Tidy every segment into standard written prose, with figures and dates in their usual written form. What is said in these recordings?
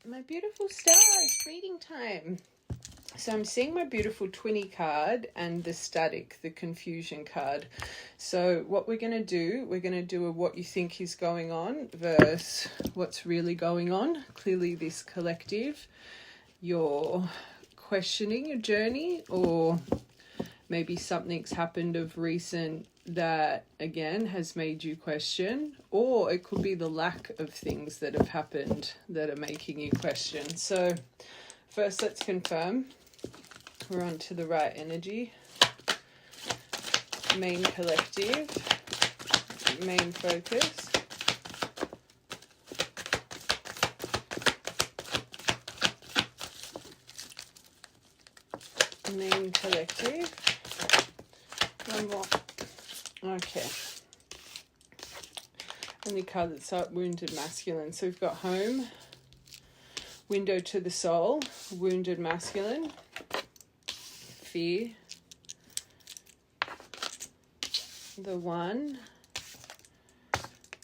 My beautiful stars, reading time. So I'm seeing my beautiful Twinny card and the static, the confusion card. So what we're going to do a what you think is going on versus what's really going on. Clearly this collective, you're questioning your journey, or maybe something's happened of recent that again has made you question, or it could be the lack of things that have happened that are making you question. So first, let's confirm we're on to the right energy. Main collective, main focus. Main collective. One more. Okay. And the card that's up, wounded masculine. So we've got home, window to the soul, wounded masculine, fear, the one,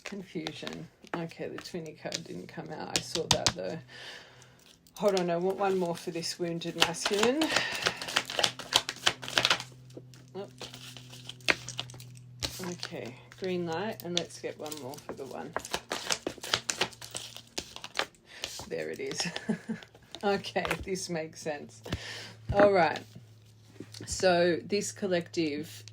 confusion. Okay, the Twinny card didn't come out. I saw that though. Hold on, I want one more for this wounded masculine. Oh. Okay, green light, and let's get one more for the one. There it is. Okay, this makes sense. All right. So this collective,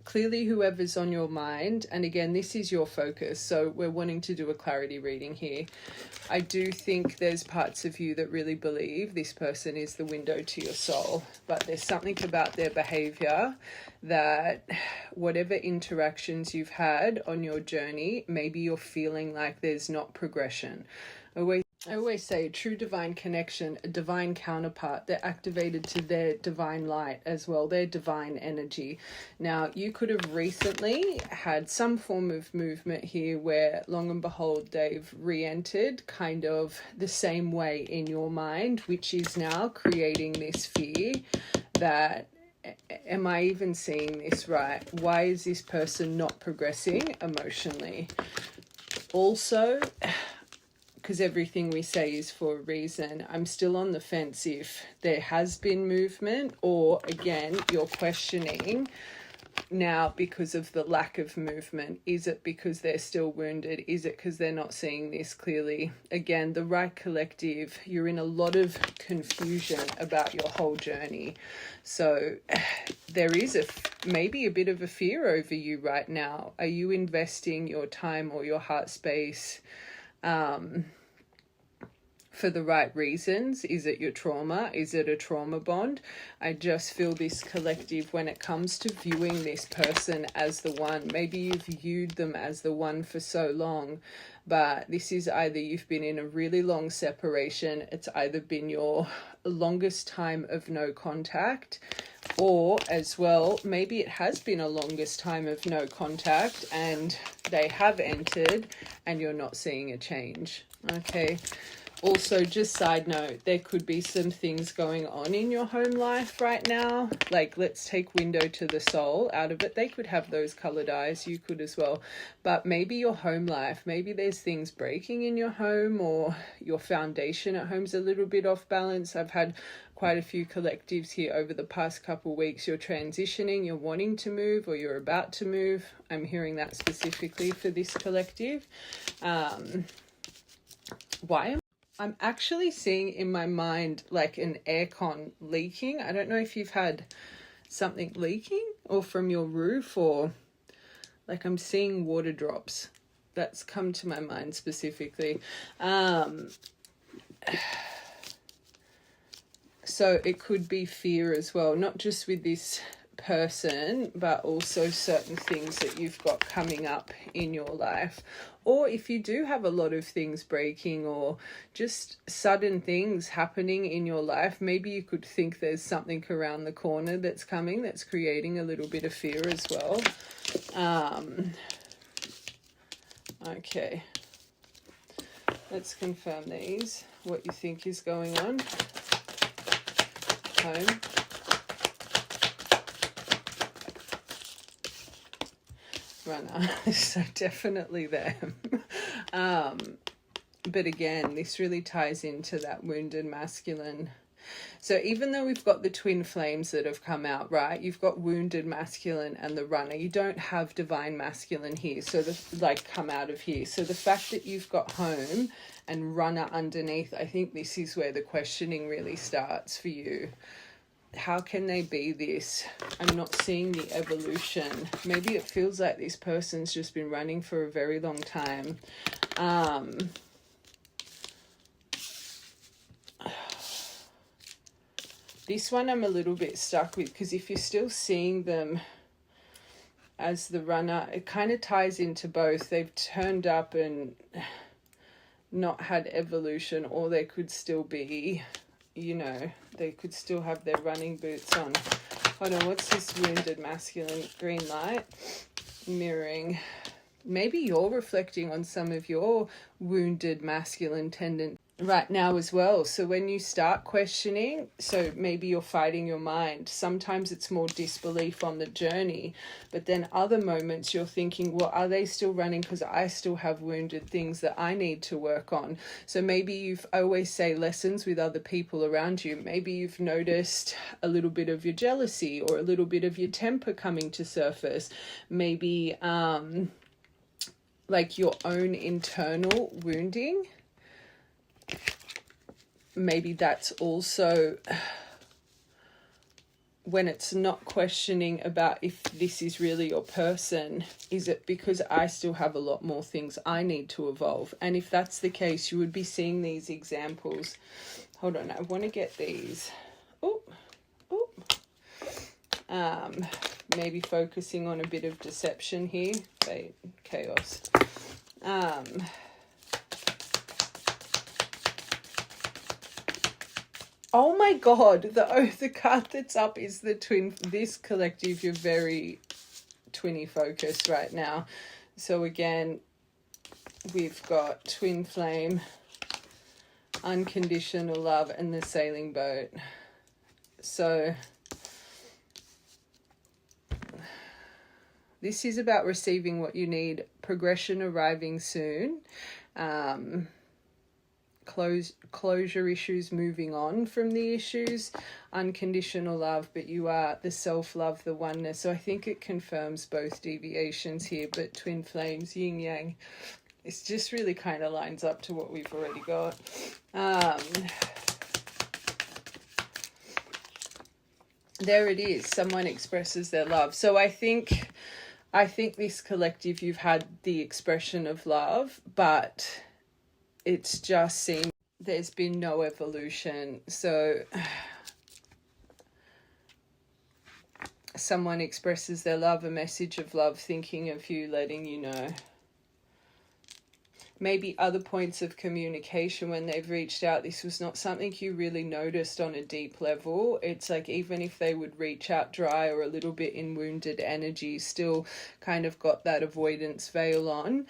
clearly whoever's on your mind, and again, this is your focus, so we're wanting to do a clarity reading here. I do think there's parts of you that really believe this person is the window to your soul, but there's something about their behavior that whatever interactions you've had on your journey, maybe you're feeling like there's not progression. I always say a true divine connection, a divine counterpart, they're activated to their divine light as well, their divine energy. Now, you could have recently had some form of movement here where, long and behold, they've re-entered kind of the same way in your mind, which is now creating this fear that, am I even seeing this right? Why is this person not progressing emotionally? Also, because everything we say is for a reason, I'm still on the fence if there has been movement, or again, you're questioning now because of the lack of movement. Is it because they're still wounded? Is it because they're not seeing this clearly? Again, the right collective, you're in a lot of confusion about your whole journey. So there is maybe a bit of a fear over you right now. Are you investing your time or your heart space for the right reasons? Is it your trauma? Is it a trauma bond? I just feel this collective, when it comes to viewing this person as the one, maybe you've viewed them as the one for so long, but this is either you've been in a really long separation, it's either been your longest time of no contact, or as well, maybe it has been a longest time of no contact and they have entered and you're not seeing a change. Okay. Also, just side note, there could be some things going on in your home life right now. Like, let's take window to the soul out of it. They could have those colored eyes. You could as well. But maybe your home life, maybe there's things breaking in your home, or your foundation at home's a little bit off balance. I've had quite a few collectives here over the past couple of weeks. You're transitioning, you're wanting to move, or you're about to move. I'm hearing that specifically for this collective. I'm actually seeing in my mind like an aircon leaking. I don't know if you've had something leaking, or from your roof, or like I'm seeing water drops. That's come to my mind specifically. So it could be fear as well, not just with this person, but also certain things that you've got coming up in your life. Or if you do have a lot of things breaking, or just sudden things happening in your life, maybe you could think there's something around the corner that's coming that's creating a little bit of fear as well. Okay, let's confirm these, what you think is going on. Home. Runner, so definitely them. But again, this really ties into that wounded masculine. So even though we've got the twin flames that have come out, right, you've got wounded masculine and the runner. You don't have divine masculine here, so come out of here. So the fact that you've got home and runner underneath, I think this is where the questioning really starts for you. How can they be this? I'm not seeing the evolution. Maybe it feels like this person's just been running for a very long time. This one I'm a little bit stuck with, because if you're still seeing them as the runner, it kind of ties into both. They've turned up and not had evolution, or they could still be, you know, they could still have their running boots on. Hold on, what's this wounded masculine? Green light, mirroring. Maybe you're reflecting on some of your wounded masculine tendencies right now as well. So when you start questioning, so maybe you're fighting your mind. Sometimes it's more disbelief on the journey, but then other moments you're thinking, well, are they still running because I still have wounded things that I need to work on? So maybe you've, I always say, lessons with other people around you. Maybe you've noticed a little bit of your jealousy or a little bit of your temper coming to surface. Maybe like your own internal wounding. Maybe that's also when it's not questioning about if this is really your person. Is it because I still have a lot more things I need to evolve? And if that's the case, you would be seeing these examples. Hold on, I want to get these. Maybe focusing on a bit of deception here. Wait, chaos. Oh my God, the card that's up is the twin. This collective, you're very twinny focused right now. So again, we've got twin flame, unconditional love, and the sailing boat. So this is about receiving what you need, progression arriving soon. Closure issues, moving on from the issues, unconditional love, but you are the self-love, the oneness. So I think it confirms both deviations here, but twin flames, yin yang, it's just really kind of lines up to what we've already got. There it is, someone expresses their love. So I think this collective, you've had the expression of love, but it's just seemed there's been no evolution. So someone expresses their love, a message of love, thinking of you, letting you know. Maybe other points of communication when they've reached out, this was not something you really noticed on a deep level. It's like even if they would reach out dry or a little bit in wounded energy, still kind of got that avoidance veil on,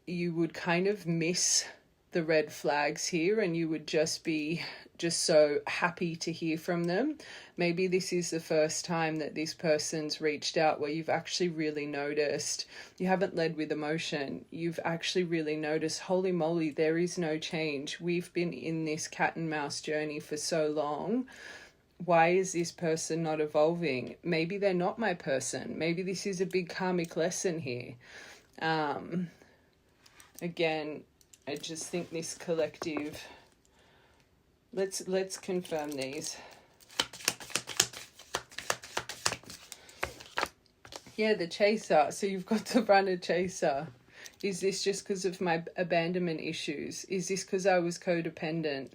you would kind of miss the red flags here, and you would just be so happy to hear from them. Maybe this is the first time that this person's reached out where you've actually really noticed. You haven't led with emotion. You've actually really noticed, holy moly, there is no change. We've been in this cat and mouse journey for so long. Why is this person not evolving? Maybe they're not my person. Maybe this is a big karmic lesson here. Again, I just think this collective, let's confirm these. Yeah, the chaser. So you've got the runner chaser. Is this just because of my abandonment issues? Is this because I was codependent?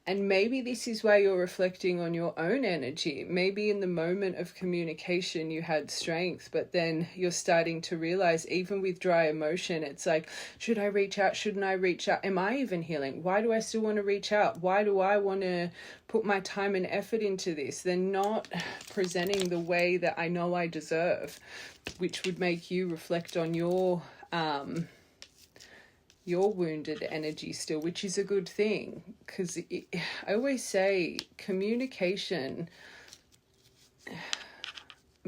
And maybe this is why you're reflecting on your own energy. Maybe in the moment of communication you had strength, but then you're starting to realize, even with dry emotion, it's like, should I reach out? Shouldn't I reach out? Am I even healing? Why do I still want to reach out? Why do I want to put my time and effort into this? They're not presenting the way that I know I deserve, which would make you reflect on your wounded energy still, which is a good thing, because I always say communication,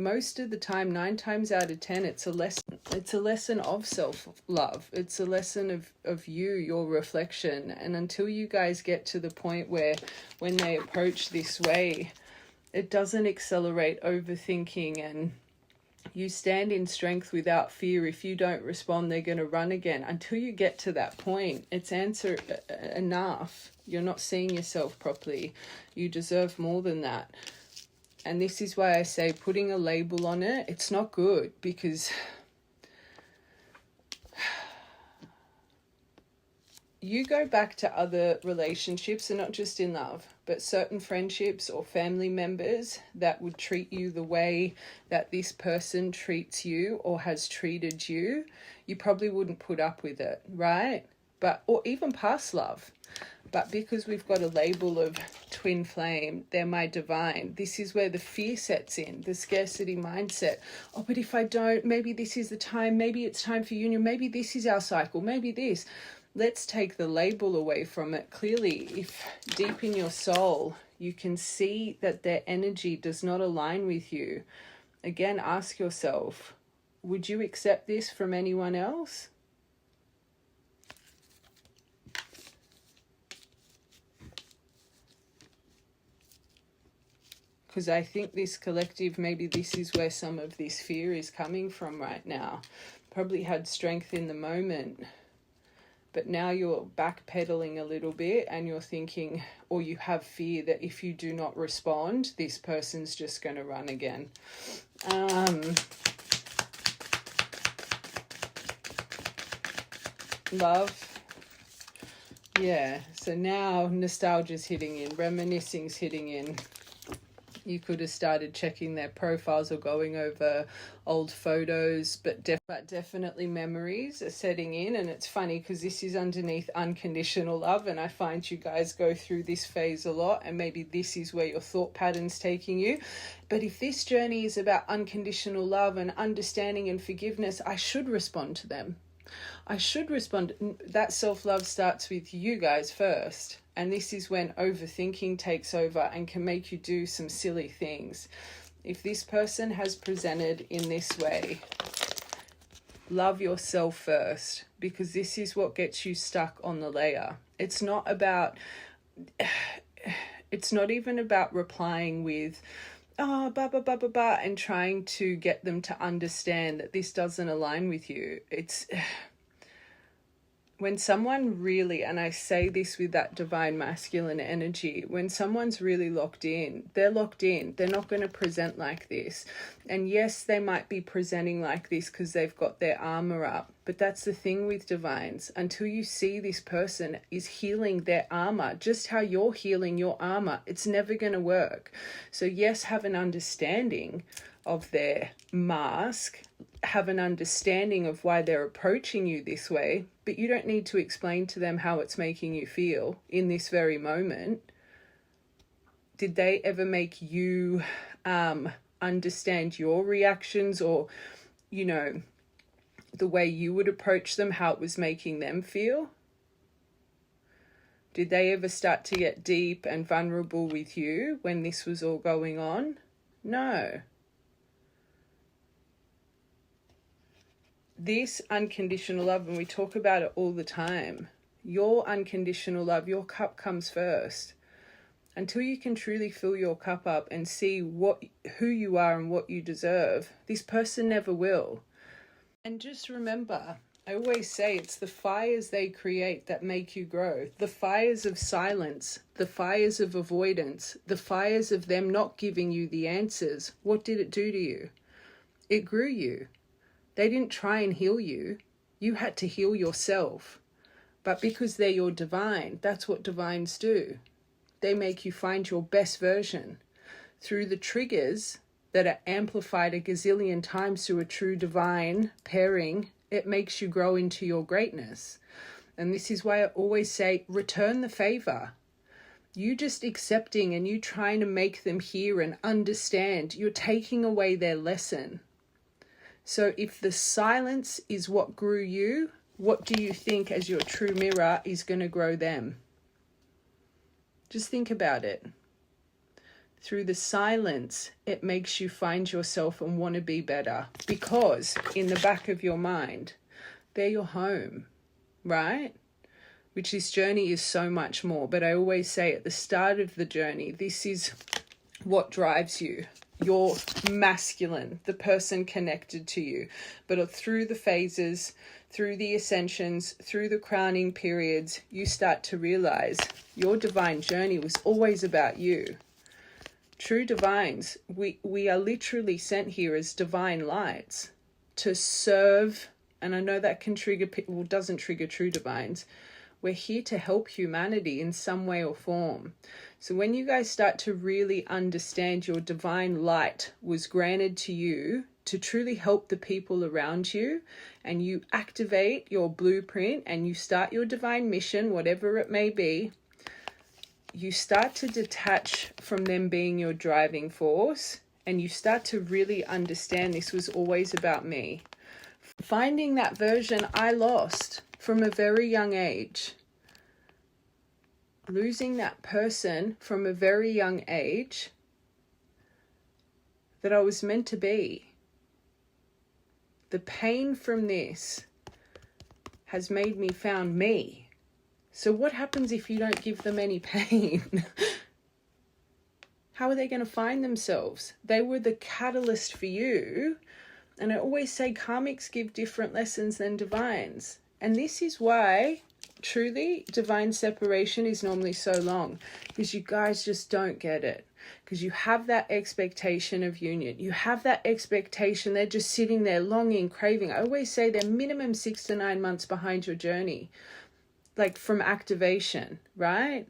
most of the time, 9 times out of 10, it's a lesson of self-love. It's a lesson of you, your reflection. And until you guys get to the point where when they approach this way, it doesn't accelerate overthinking, and you stand in strength without fear. If you don't respond, they're going to run again. Until you get to that point, it's answer enough. You're not seeing yourself properly. You deserve more than that. And this is why I say putting a label on it, it's not good, because you go back to other relationships, and not just in love, but certain friendships or family members that would treat you the way that this person treats you or has treated you, you probably wouldn't put up with it, right? But, or even past love. But because we've got a label of twin flame, they're my divine, this is where the fear sets in, the scarcity mindset. Oh, but if I don't, maybe this is the time, maybe it's time for union, maybe this is our cycle, maybe this. Let's take the label away from it. Clearly, if deep in your soul, you can see that their energy does not align with you, again, ask yourself, would you accept this from anyone else? Because I think this collective, maybe this is where some of this fear is coming from right now. Probably had strength in the moment, but now you're backpedaling a little bit and you're thinking, or you have fear that if you do not respond, this person's just going to run again. Love. Yeah, so now nostalgia's hitting in, reminiscing's hitting in. You could have started checking their profiles or going over old photos, but definitely memories are setting in. And it's funny because this is underneath unconditional love, and I find you guys go through this phase a lot, and maybe this is where your thought pattern's taking you. But if this journey is about unconditional love and understanding and forgiveness, I should respond to them. I should respond. That self-love starts with you guys first. And this is when overthinking takes over and can make you do some silly things. If this person has presented in this way, love yourself first, because this is what gets you stuck on the layer. It's not even about replying with, oh, blah, blah, blah, blah, blah, and trying to get them to understand that this doesn't align with you. It's when someone really, and I say this with that divine masculine energy, when someone's really locked in, they're locked in. They're not going to present like this. And yes, they might be presenting like this because they've got their armor up. But that's the thing with divines. Until you see this person is healing their armor, just how you're healing your armor, it's never going to work. So yes, have an understanding of their mask, have an understanding of why they're approaching you this way, but you don't need to explain to them how it's making you feel in this very moment. Did they ever make you understand your reactions, or, you know, the way you would approach them, how it was making them feel? Did they ever start to get deep and vulnerable with you when this was all going on? No. This unconditional love, and we talk about it all the time, your unconditional love, your cup comes first. Until you can truly fill your cup up and see who you are and what you deserve, this person never will. And just remember, I always say it's the fires they create that make you grow. The fires of silence, the fires of avoidance, the fires of them not giving you the answers. What did it do to you? It grew you. They didn't try and heal you. You had to heal yourself. But because they're your divine, that's what divines do. They make you find your best version through the triggers that are amplified a gazillion times through a true divine pairing. It makes you grow into your greatness. And this is why I always say, return the favor. You just accepting and you trying to make them hear and understand, you're taking away their lesson. So if the silence is what grew you, what do you think as your true mirror is going to grow them? Just think about it. through the silence, it makes you find yourself and want to be better, because in the back of your mind, they're your home, right? Which this journey is so much more. But I always say at the start of the journey, this is what drives you. Your masculine, the person connected to you. But through the phases, through the ascensions, through the crowning periods, you start to realize your divine journey was always about you. True divines, we are literally sent here as divine lights to serve, and I know that can trigger people, doesn't trigger true divines. We're here to help humanity in some way or form. So when you guys start to really understand your divine light was granted to you to truly help the people around you, and you activate your blueprint and you start your divine mission, whatever it may be, you start to detach from them being your driving force, and you start to really understand this was always about me. Finding that version I lost from a very young age. Losing that person from a very young age that I was meant to be. The pain from this has made me found me. So what happens if you don't give them any pain? How are they going to find themselves? They were the catalyst for you. And I always say karmics give different lessons than divines. And this is why, truly, divine separation is normally so long. Because you guys just don't get it. Because you have that expectation of union. You have that expectation. They're just sitting there longing, craving. I always say they're minimum 6 to 9 months behind your journey. Like from activation, right?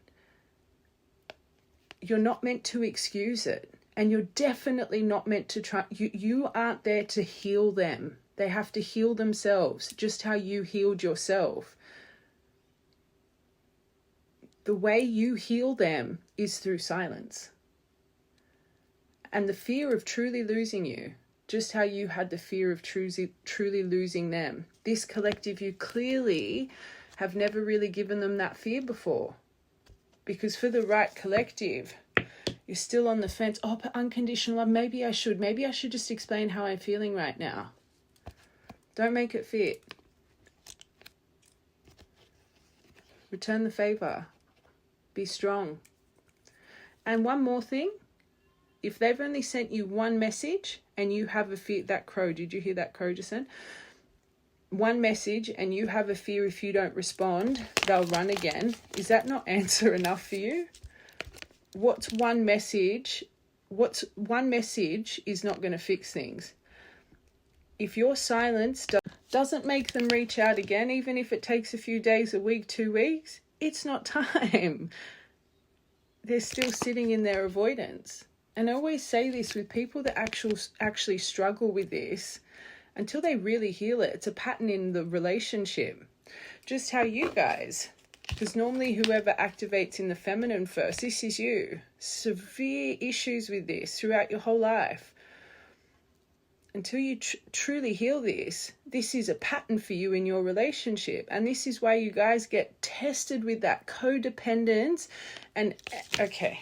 You're not meant to excuse it. And you're definitely not meant to try. You aren't there to heal them. They have to heal themselves, just how you healed yourself. The way you heal them is through silence. And the fear of truly losing you, just how you had the fear of truly losing them. This collective, you clearly have never really given them that fear before. Because for the right collective, you're still on the fence. Oh, but unconditional love, maybe I should just explain how I'm feeling right now. Don't make it fit. Return the favor. Be strong. And one more thing. If they've only sent you one message and you have a fear, that crow, did you hear that crow just then? One message and you have a fear if you don't respond, they'll run again. Is that not answer enough for you? What's one message is not going to fix things. If your silence doesn't make them reach out again, even if it takes a few days, a week, 2 weeks, it's not time. They're still sitting in their avoidance. And I always say this with people that actually struggle with this, until they really heal it. It's a pattern in the relationship. Just how you guys, because normally whoever activates in the feminine first, this is you. Severe issues with this throughout your whole life. Until you truly heal this, this is a pattern for you in your relationship. And this is why you guys get tested with that codependence. And, okay,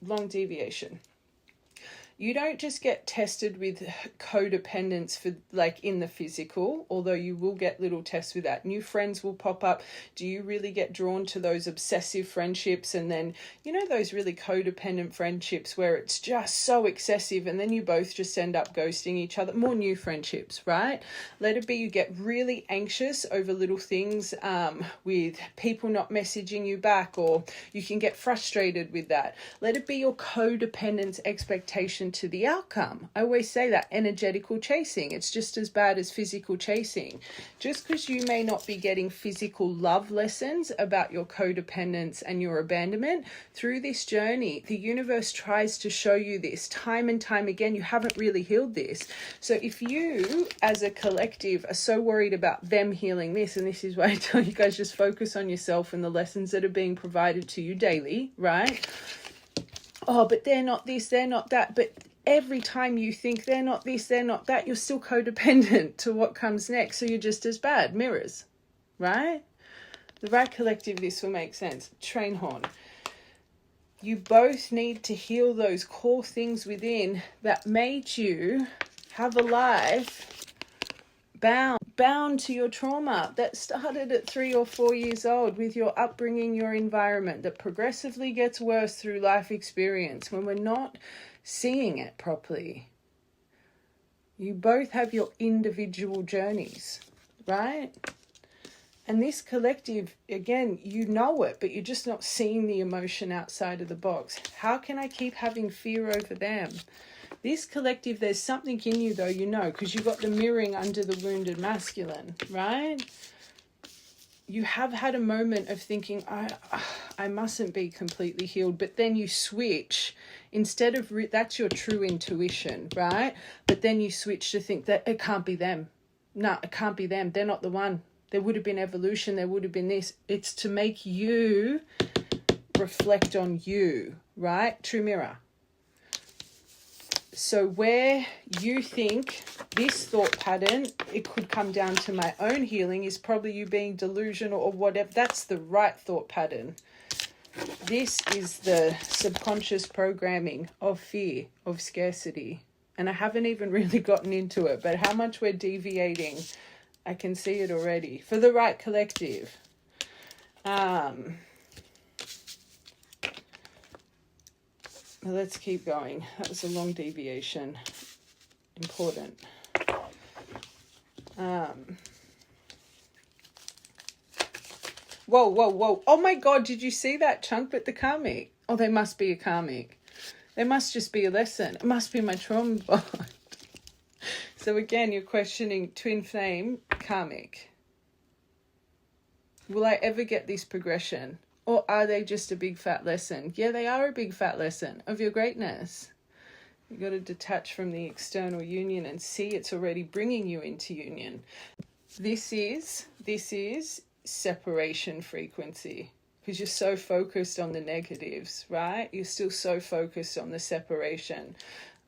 long deviation. You don't just get tested with codependence for like in the physical, although you will get little tests with that. New friends will pop up. Do you really get drawn to those obsessive friendships? And then, you know, those really codependent friendships where it's just so excessive and then you both just end up ghosting each other. More new friendships, right? Let it be you get really anxious over little things with people not messaging you back, or you can get frustrated with that. Let it be your codependence expectation to the outcome. I always say that energetical chasing, it's just as bad as physical chasing. Just because you may not be getting physical love lessons about your codependence and your abandonment, through this journey, the universe tries to show you this time and time again. You haven't really healed this. So if you as a collective are so worried about them healing this, and this is why I tell you guys, just focus on yourself and the lessons that are being provided to you daily, right? Oh, but they're not this, they're not that. But every time you think they're not this, they're not that, you're still codependent to what comes next. So you're just as bad. Mirrors, right? The right collective, this will make sense. Train horn. You both need to heal those core things within that made you have a life bound to your trauma that started at 3 or 4 years old with your upbringing, your environment, that progressively gets worse through life experience when we're not seeing it properly. You both have your individual journeys, right? And this collective, again, you know it, but you're just not seeing the emotion outside of the box. How can I keep having fear over them? This collective, there's something in you, though, you know, because you've got the mirroring under the wounded masculine, right? You have had a moment of thinking, I mustn't be completely healed, but then you switch. Instead of, that's your true intuition, right? But then you switch to think that it can't be them. No, it can't be them. They're not the one. There would have been evolution. There would have been this. It's to make you reflect on you, right? True mirror. So where you think this thought pattern, it could come down to my own healing, is probably you being delusional or whatever. That's the right thought pattern. This is the subconscious programming of fear, of scarcity. And I haven't even really gotten into it, but how much we're deviating, I can see it already. For the right collective. Let's keep going. That was a long deviation. Important. Whoa. Oh my God, did you see that chunk with the karmic? Oh, they must be a karmic. There must just be a lesson. It must be my trauma bond. So again, you're questioning twin flame karmic. Will I ever get this progression? Or are they just a big fat lesson? Yeah, they are a big fat lesson of your greatness. You've got to detach from the external union and see it's already bringing you into union. This is separation frequency, because you're so focused on the negatives, right? You're still so focused on the separation.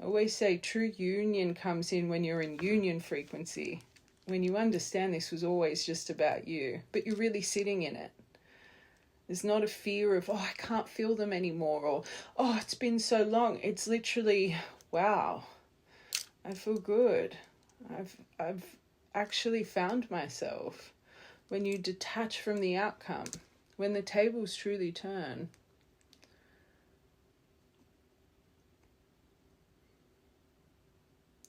I always say true union comes in when you're in union frequency. When you understand this was always just about you, but you're really sitting in it. There's not a fear of, I can't feel them anymore, or, it's been so long. It's literally, wow, I feel good. I've actually found myself. When you detach from the outcome, when the tables truly turn.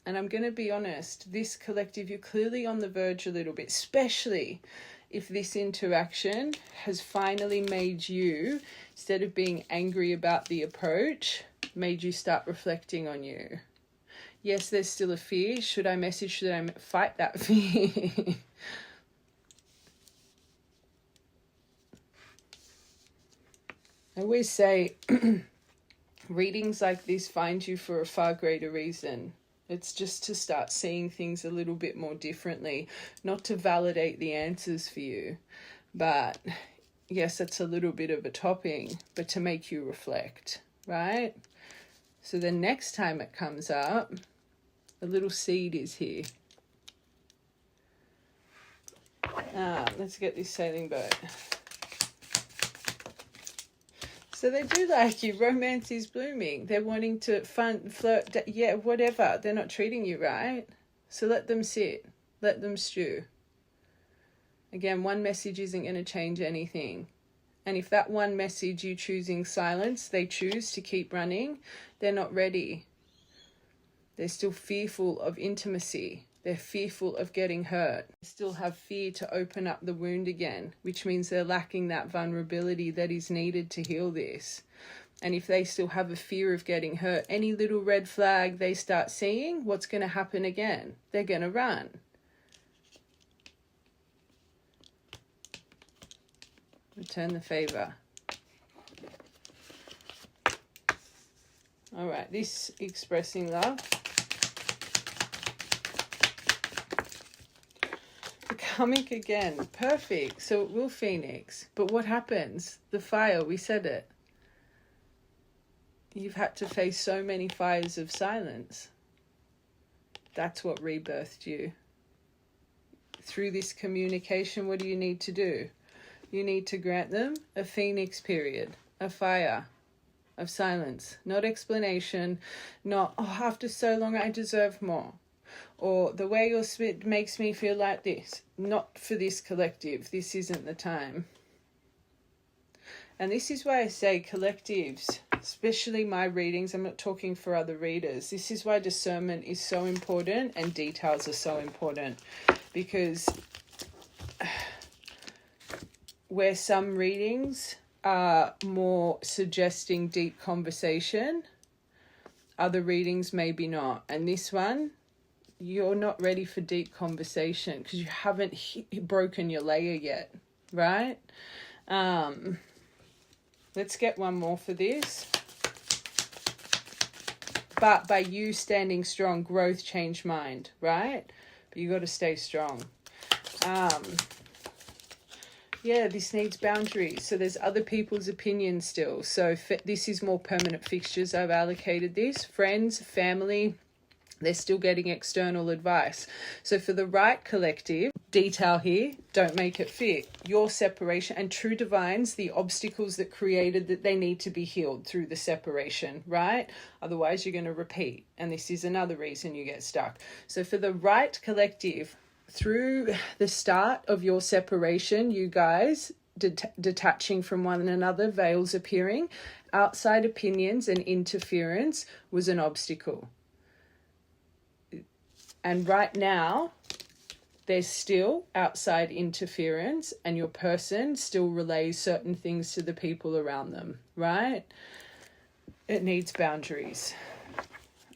And I'm going to be honest, this collective, you're clearly on the verge a little bit, especially if this interaction has finally made you, instead of being angry about the approach, made you start reflecting on you. Yes, there's still a fear. Should I message? Should I fight that fear? I always say readings like this find you for a far greater reason. It's just to start seeing things a little bit more differently, not to validate the answers for you. But yes, it's a little bit of a topping, but to make you reflect, right? So the next time it comes up, a little seed is here. Let's get this sailing boat. So they do like you. Romance is blooming. They're wanting to flirt, yeah, whatever. They're not treating you right. So let them sit. Let them stew. Again, one message isn't going to change anything. And if that one message you choosing silence, they choose to keep running, they're not ready. They're still fearful of intimacy. They're fearful of getting hurt. They still have fear to open up the wound again, which means they're lacking that vulnerability that is needed to heal this. And if they still have a fear of getting hurt, any little red flag they start seeing, what's going to happen again? They're going to run. Return the favor. All right, this expressing love. Karmic again, perfect. So it will phoenix. But what happens? The fire, we said it. You've had to face so many fires of silence. That's what rebirthed you. Through this communication, what do you need to do? You need to grant them a phoenix period, a fire. of silence, not explanation, not, oh, after so long I deserve more, or the way you're spit makes me feel like this. Not for this collective. This isn't the time. And this is why I say collectives, especially my readings, I'm not talking for other readers. This is why discernment is so important and details are so important, because where some readings are more suggesting deep conversation, other readings maybe not. And this one, you're not ready for deep conversation because you haven't broken your layer yet, right? Let's get one more for this. But by you standing strong, growth, change mind, right? But you got to stay strong. Yeah, this needs boundaries. So there's other people's opinions still. So this is more permanent fixtures. I've allocated this. Friends, family, they're still getting external advice. So for the right collective, detail here, don't make it fit. Your separation and true divines, the obstacles that created that they need to be healed through the separation, right? Otherwise you're going to repeat. And this is another reason you get stuck. So for the right collective, through the start of your separation, you guys detaching from one another, veils appearing, outside opinions and interference was an obstacle. And right now, there's still outside interference and your person still relays certain things to the people around them, right? It needs boundaries.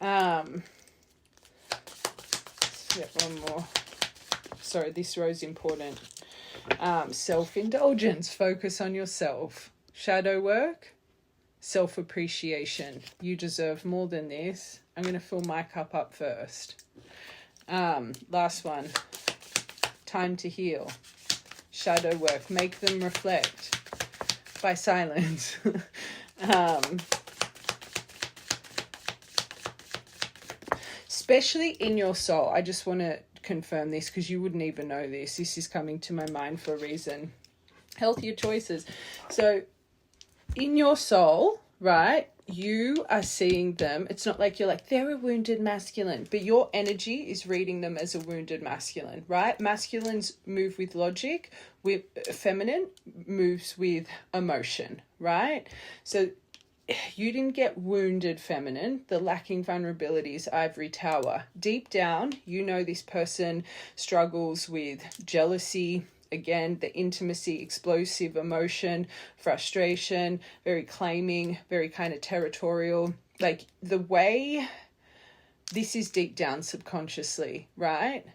Let's get one more. Sorry, this row is important. Self-indulgence, focus on yourself. Shadow work, self-appreciation. You deserve more than this. I'm going to fill my cup up first. Last one. Time to heal. Shadow work, make them reflect by silence. Especially in your soul. I just want to confirm this because you wouldn't even know this. This is coming to my mind for a reason. Healthier choices. So in your soul, right, you are seeing them. It's not like you're like, they're a wounded masculine, but your energy is reading them as a wounded masculine, right? Masculines move with logic, with feminine moves with emotion, right? So you didn't get wounded feminine. The lacking vulnerabilities, ivory tower. Deep down, you know this person struggles with jealousy. Again, the intimacy, explosive emotion, frustration, very claiming, very kind of territorial. Like the way this is deep down subconsciously, right?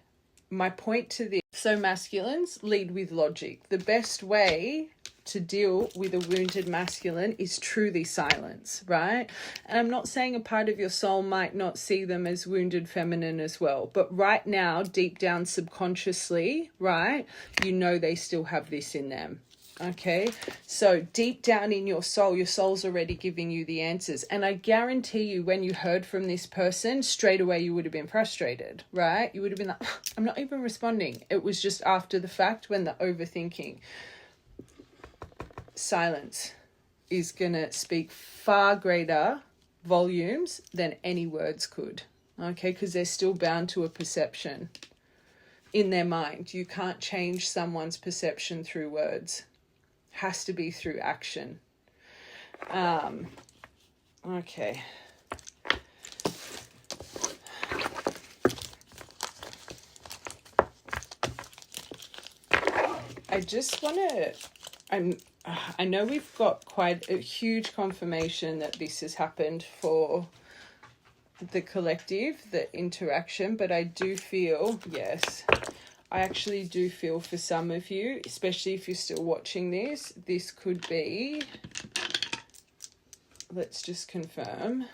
My point to this, so masculines lead with logic. The best way to deal with a wounded masculine is truly silence, right? And I'm not saying a part of your soul might not see them as wounded feminine as well, but right now, deep down subconsciously, right, you know they still have this in them. Okay, so deep down in your soul's already giving you the answers. And I guarantee you, when you heard from this person, straight away you would have been frustrated, right? You would have been like, I'm not even responding. It was just after the fact when the overthinking. Silence is going to speak far greater volumes than any words could, okay? Because they're still bound to a perception in their mind. You can't change someone's perception through words. Has to be through action. Okay. I just want to... I know we've got quite a huge confirmation that this has happened for the collective, the interaction, but I do feel, yes, I actually do feel for some of you, especially if you're still watching this, this could be, let's just confirm,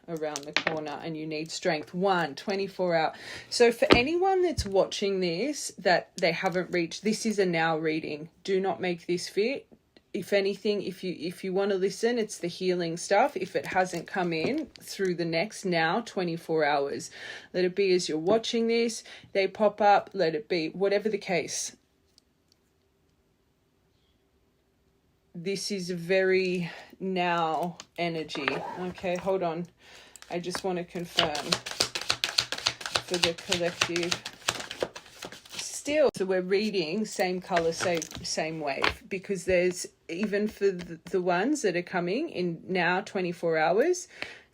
around the corner, and you need strength. 24 hour. So for anyone that's watching this, that they haven't reached, this is a now reading. Do not make this fit. If anything, if you want to listen, it's the healing stuff. If it hasn't come in through the next now 24 hours, let it be as you're watching this, they pop up, let it be, whatever the case. this is very now energy. Okay, hold on. I just want to confirm for the collective. Still, so we're reading same color, same wave, because there's, even for the ones that are coming in now 24 hours,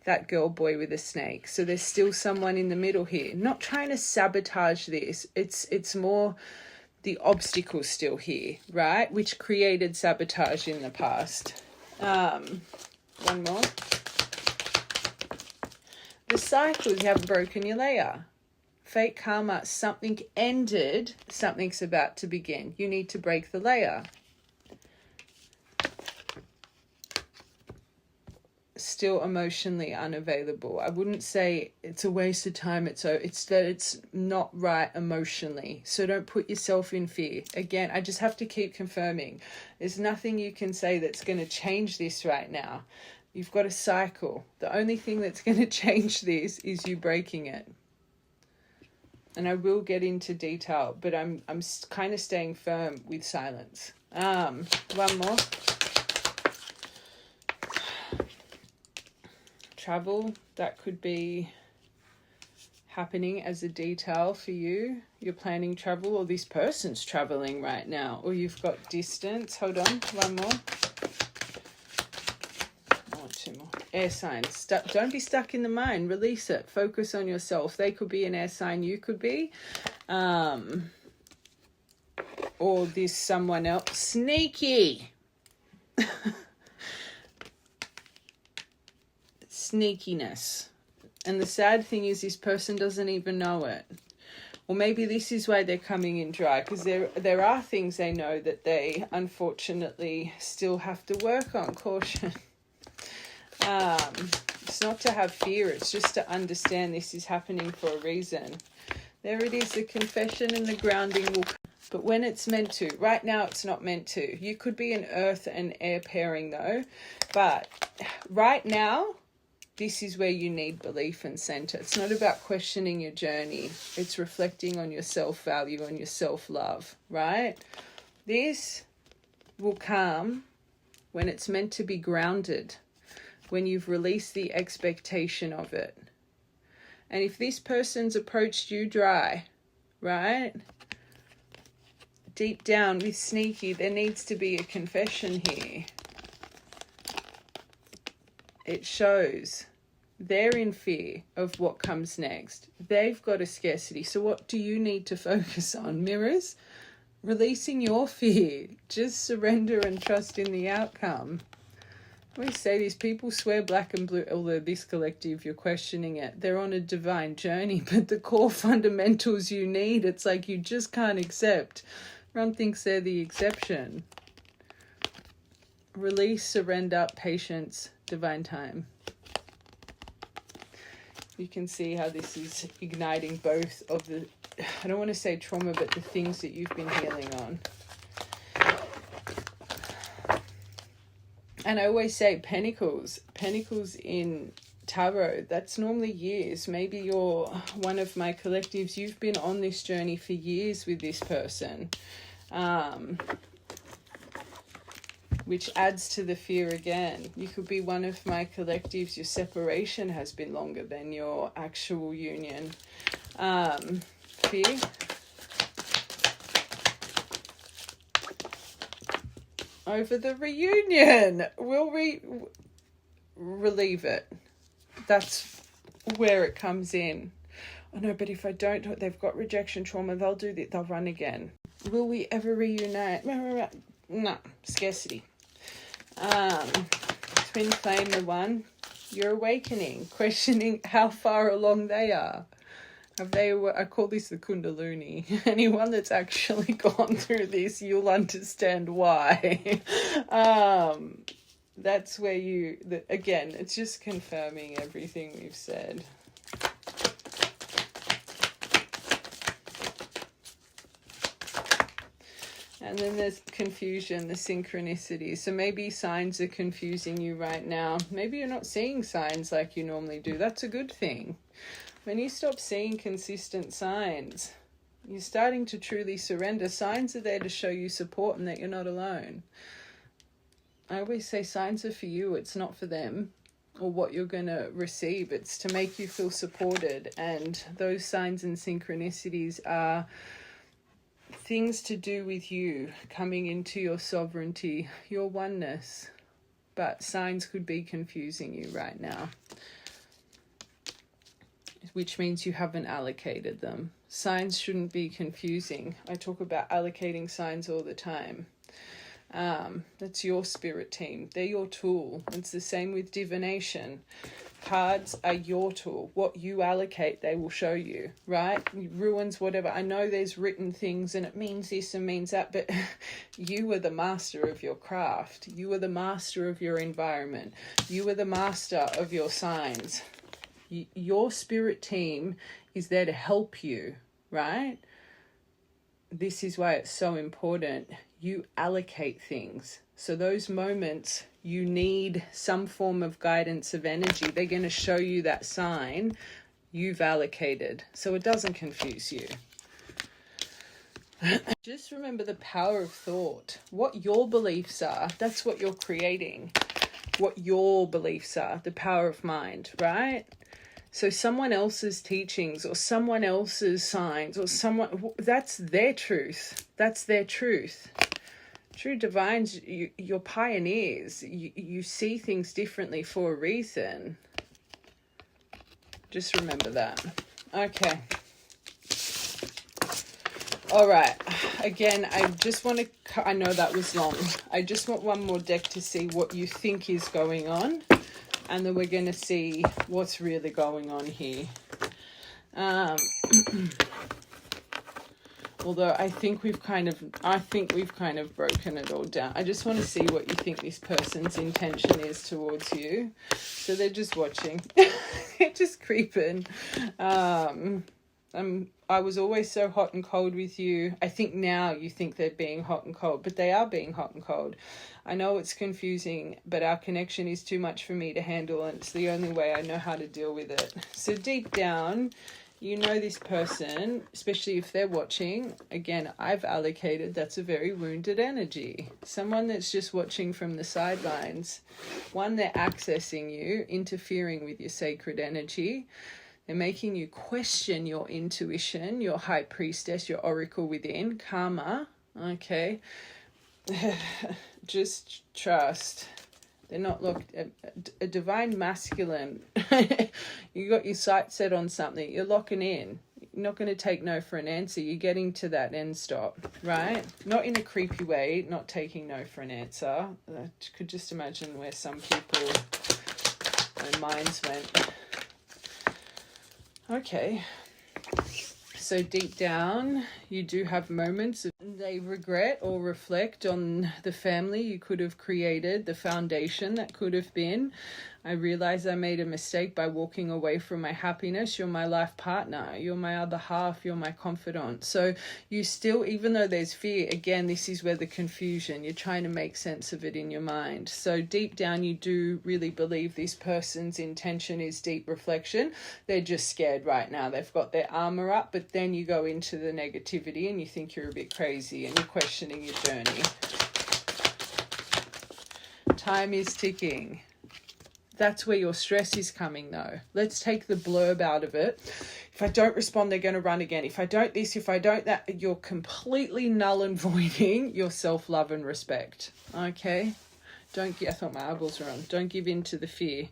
that girl boy with a snake. So there's still someone in the middle here, not trying to sabotage this. It's more the obstacle still here, right? Which created sabotage in the past. One more. The cycles, you haven't broken your layer. Fake karma, something ended, something's about to begin. You need to break the layer. Still emotionally unavailable. I wouldn't say it's a waste of time. It's that it's not right emotionally. So don't put yourself in fear. Again, I just have to keep confirming. There's nothing you can say that's going to change this right now. You've got a cycle. The only thing that's going to change this is you breaking it. And I will get into detail, but I'm kind of staying firm with silence. One more. Travel, that could be happening as a detail for you. You're planning travel, or this person's traveling right now, or you've got distance. Hold on, one more. Oh, two more. Air signs. Don't be stuck in the mind. Release it. Focus on yourself. They could be an air sign. You could be. Or this someone else. Sneaky. Sneakiness. And the sad thing is this person doesn't even know it. Or maybe this is why they're coming in dry, because there are things they know that they unfortunately still have to work on. Caution. It's not to have fear, it's just to understand this is happening for a reason. There it is, the confession and the grounding will come. But when it's meant to. Right now it's not meant to. You could be an earth and air pairing though. But right now, this is where you need belief and center. It's not about questioning your journey. It's reflecting on your self-value and your self-love, right? This will come when it's meant to be grounded, when you've released the expectation of it. And if this person's approached you dry, right? Deep down with sneaky, there needs to be a confession here. It shows they're in fear of what comes next. They've got a scarcity. So what do you need to focus on? Mirrors? Releasing your fear. Just surrender and trust in the outcome. I always say these people swear black and blue, although this collective, you're questioning it. They're on a divine journey, but the core fundamentals you need, it's like you just can't accept. Everyone thinks they're the exception. Release, surrender, patience, divine time. You can see how this is igniting both of the, I don't want to say trauma, but the things that you've been healing on. And I always say pentacles in tarot, that's normally years. Maybe you're one of my collectives, you've been on this journey for years with this person, which adds to the fear again. You could be one of my collectives, your separation has been longer than your actual union. Fear. Over the reunion, will we relieve it? That's where it comes in. Oh no, but if I don't, they've got rejection trauma, they'll do that, they'll run again. Will we ever reunite? No, scarcity. Twin flame, the one, you're awakening, questioning how far along they are. I call this the Kundalini. Anyone that's actually gone through this, you'll understand why. That's where again, it's just confirming everything we've said. And then there's confusion, the synchronicity. So maybe signs are confusing you right now. Maybe you're not seeing signs like you normally do. That's a good thing. When you stop seeing consistent signs, you're starting to truly surrender. Signs are there to show you support and that you're not alone. I always say signs are for you. It's not for them or what you're going to receive. It's to make you feel supported. And those signs and synchronicities are things to do with you coming into your sovereignty, your oneness. But signs could be confusing you right now, which means you haven't allocated them. Signs shouldn't be confusing. I talk about allocating signs all the time. That's your spirit team. They're your tool. It's the same with divination. Cards are your tool. What you allocate, they will show you, right? Ruins, whatever. I know there's written things and it means this and means that, but you are the master of your craft. You are the master of your environment. You are the master of your signs. Your spirit team is there to help you, right? This is why it's so important. You allocate things. So those moments you need some form of guidance of energy. They're going to show you that sign you've allocated. So it doesn't confuse you. Just remember the power of thought. What your beliefs are, that's what you're creating. What your beliefs are, the power of mind, right? So someone else's teachings or someone else's signs or someone, that's their truth. That's their truth. True divines, you're pioneers. You see things differently for a reason. Just remember that. Okay. All right. Again, I just want to, I know that was long. I just want one more deck to see what you think is going on. And then we're going to see what's really going on here. Although I think we've kind of broken it all down. I just want to see what you think this person's intention is towards you. So they're just watching. They're just creeping. I was always so hot and cold with you. I think now you think they're being hot and cold, but they are being hot and cold. I know it's confusing, but our connection is too much for me to handle, and it's the only way I know how to deal with it. So deep down, you know this person, especially if they're watching. Again, I've allocated, that's a very wounded energy. Someone that's just watching from the sidelines. One, they're accessing you, interfering with your sacred energy. They're making you question your intuition, your high priestess, your oracle within, karma. Okay. Just trust. They're not looked at a divine masculine. You got your sight set on something. You're locking in. You're not going to take no for an answer. You're getting to that end stop, right? Not in a creepy way, not taking no for an answer. I could just imagine where some people, their minds went. Okay. So deep down, you do have moments of they regret or reflect on the family you could have created, the foundation that could have been. I realize I made a mistake by walking away from my happiness. You're my life partner. You're my other half. You're my confidant. So you still, even though there's fear, again, this is where the confusion, you're trying to make sense of it in your mind. So deep down, you do really believe this person's intention is deep reflection. They're just scared right now. They've got their armor up, but then you go into the negativity and you think you're a bit crazy and you're questioning your journey. Time is ticking. That's where your stress is coming, though. Let's take the blurb out of it. If I don't respond, they're going to run again. If I don't this, if I don't that, you're completely null and voiding your self-love and respect. Okay? I thought my eyeballs were on. Don't give in to the fear.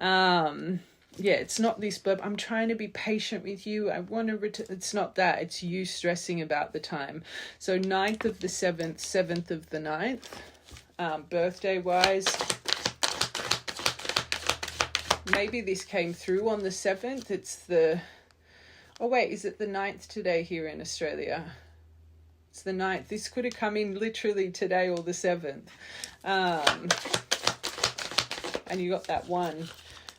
Yeah, it's not this blurb. I'm trying to be patient with you. I want to it's not that. It's you stressing about the time. So 9th of the 7th, 7th of the 9th. Birthday-wise, maybe this came through on the 7th. It's the... Oh, wait, is it the 9th today here in Australia? It's the 9th. This could have come in literally today or the 7th. And you got that 1.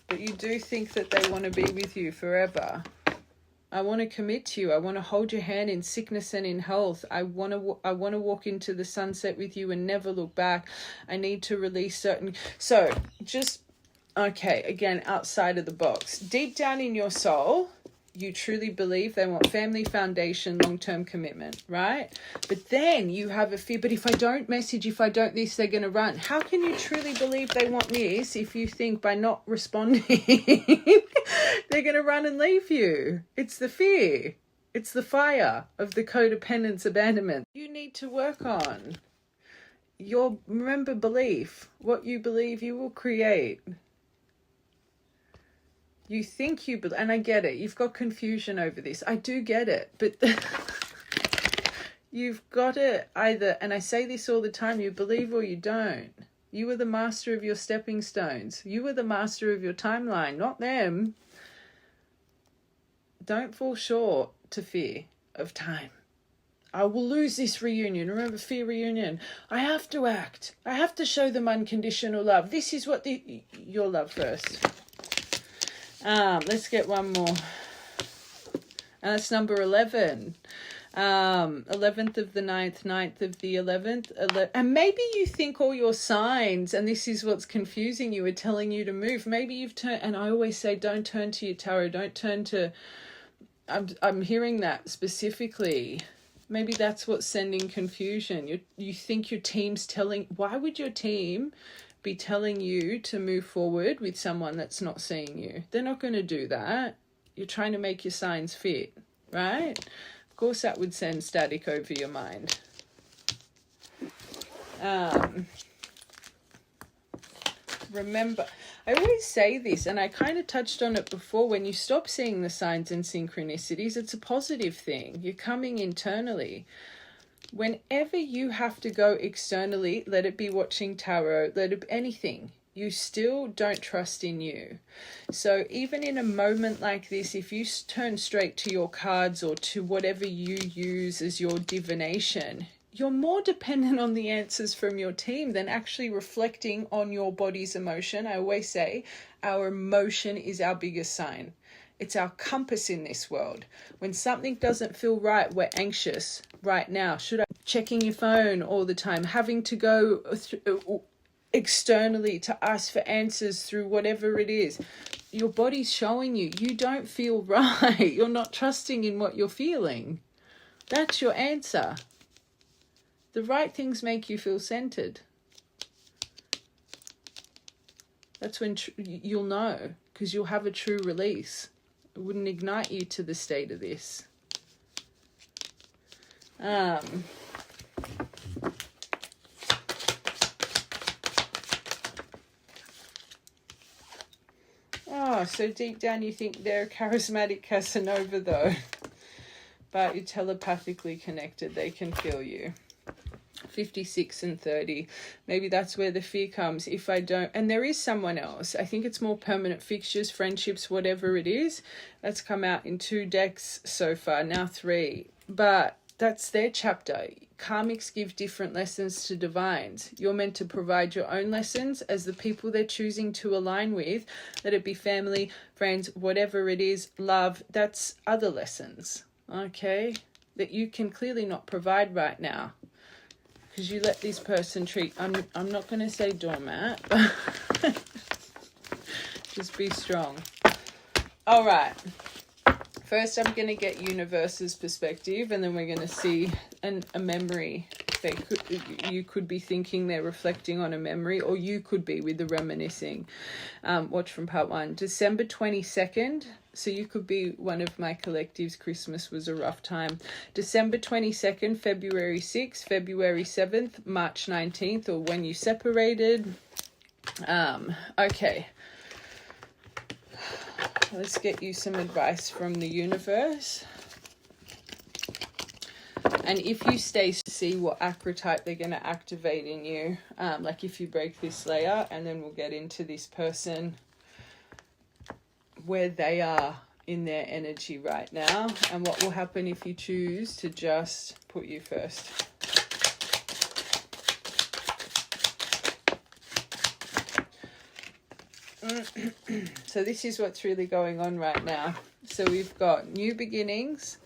But you do think that they want to be with you forever. I want to commit to you. I want to hold your hand in sickness and in health. I want to walk into the sunset with you and never look back. I need to release certain... So, just... Okay, again, outside of the box. Deep down in your soul, you truly believe they want family, foundation, long-term commitment, right? But then you have a fear, but if I don't message, if I don't this, they're going to run. How can you truly believe they want this if you think by not responding, they're going to run and leave you? It's the fear. It's the fire of the codependence abandonment you need to work on. Remember belief. What you believe, you will create. You think you believe, and I get it. You've got confusion over this. I do get it. But you've got to either, and I say this all the time, you believe or you don't. You are the master of your stepping stones. You are the master of your timeline, not them. Don't fall short to fear of time. I will lose this reunion. Remember, fear reunion. I have to act. I have to show them unconditional love. This is what your love first. Let's get one more. And that's number 11. 11th of the 9th, 9th of the 11th. And maybe you think all your signs, and this is what's confusing you, are telling you to move. Maybe you've turned, and I always say, don't turn to your tarot. Don't turn to, I'm hearing that specifically. Maybe that's what's sending confusion. You think your team's telling, why would your team be telling you to move forward with someone that's not seeing you? They're not going to do that. You're trying to make your signs fit, right? Of course that would send static over your mind. Remember, I always say this, and I kind of touched on it before, when you stop seeing the signs and synchronicities, it's a positive thing. You're coming internally. Whenever you have to go externally, let it be watching tarot, let it be anything, you still don't trust in you. So even in a moment like this, if you turn straight to your cards or to whatever you use as your divination, you're more dependent on the answers from your team than actually reflecting on your body's emotion. I always say our emotion is our biggest sign. It's our compass in this world. When something doesn't feel right, we're anxious right now. Checking your phone all the time, having to go externally to ask for answers through whatever it is. Your body's showing you don't feel right. You're not trusting in what you're feeling. That's your answer. The right things make you feel centered. That's when you'll know, because you'll have a true release. It wouldn't ignite you to the state of this. Oh, so deep down you think they're a charismatic Casanova though. But you're telepathically connected. They can feel you. 56 and 30. Maybe that's where the fear comes. If I don't, and there is someone else. I think it's more permanent fixtures, friendships, whatever it is. That's come out in 2 decks so far, now 3. But that's their chapter. Karmics give different lessons to divines. You're meant to provide your own lessons as the people they're choosing to align with, let it be family, friends, whatever it is, love, that's other lessons, okay, that you can clearly not provide right now. Because you let this person treat, I'm not going to say doormat, but just be strong. All right. First, I'm going to get universe's perspective, and then we're going to see a memory. You could be thinking they're reflecting on a memory, or you could be with the reminiscing. Watch from part 1. December 22nd. So you could be one of my collectives. Christmas was a rough time. December 22nd, February 6th, February 7th, March 19th, or when you separated. Okay. Let's get you some advice from the universe. And if you stay to see what archetype they're going to activate in you, like if you break this layer, and then we'll get into this person, where they are in their energy right now, and what will happen if you choose to just put you first. So this is what's really going on right now. So we've got new beginnings,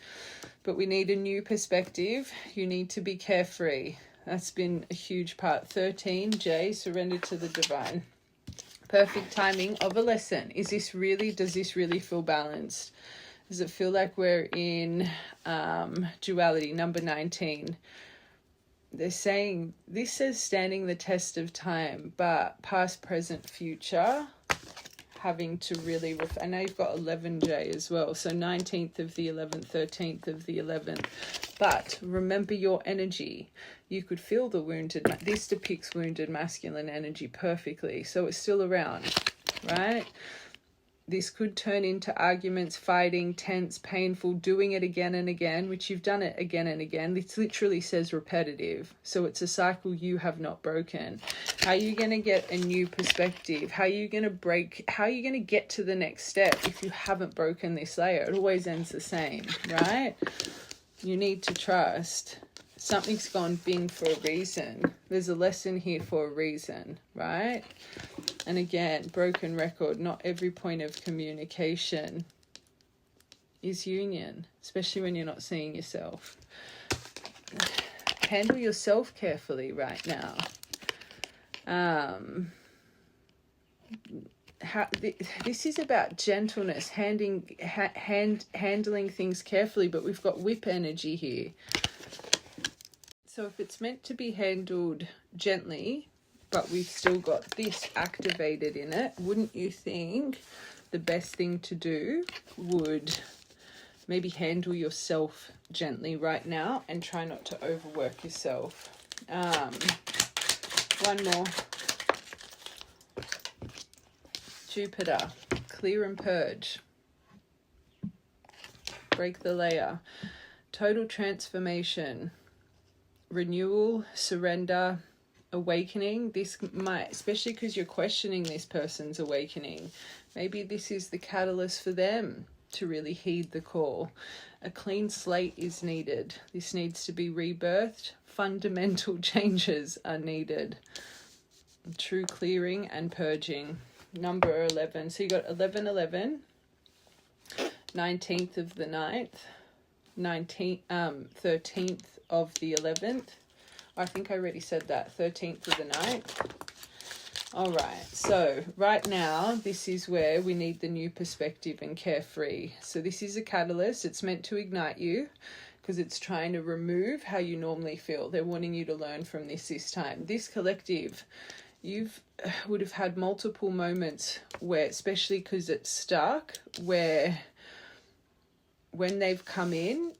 but we need a new perspective. You need to be carefree. That's been a huge part. 13, J, surrender to the divine. Perfect timing of a lesson. Does this really feel balanced? Does it feel like we're in duality, number 19? They're saying, this says standing the test of time, but past, present, future, having to really I know you've got 11J as well, so 19th of the 11th, 13th of the 11th, but remember your energy. You could feel the wounded, this depicts wounded masculine energy perfectly, so it's still around, right? This could turn into arguments, fighting, tense, painful, doing it again and again, which you've done it again and again. This literally says repetitive. So it's a cycle you have not broken. How are you going to get a new perspective? How are you going to get to the next step if you haven't broken this layer? It always ends the same, right? You need to trust. Something's gone bing for a reason. There's a lesson here for a reason, right? And again, broken record, not every point of communication is union, especially when you're not seeing yourself. Handle yourself carefully right now. This is about gentleness, handling things carefully, but we've got whip energy here. So if it's meant to be handled gently, but we've still got this activated in it, wouldn't you think the best thing to do would maybe handle yourself gently right now and try not to overwork yourself? One more. Jupiter, clear and purge. Break the layer. Total transformation. Renewal, surrender, awakening. This might, especially because you're questioning this person's awakening, maybe this is the catalyst for them to really heed the call. A clean slate is needed. This needs to be rebirthed. Fundamental changes are needed. True clearing and purging. Number 11. So you got 11/11, 19th of the 9th, 13th of the 11th. I think I already said that. 13th of the 9th. All right. So right now, this is where we need the new perspective and carefree. So this is a catalyst. It's meant to ignite you because it's trying to remove how you normally feel. They're wanting you to learn from this time. This collective, would have had multiple moments where, especially because it's stuck, where when they've come in,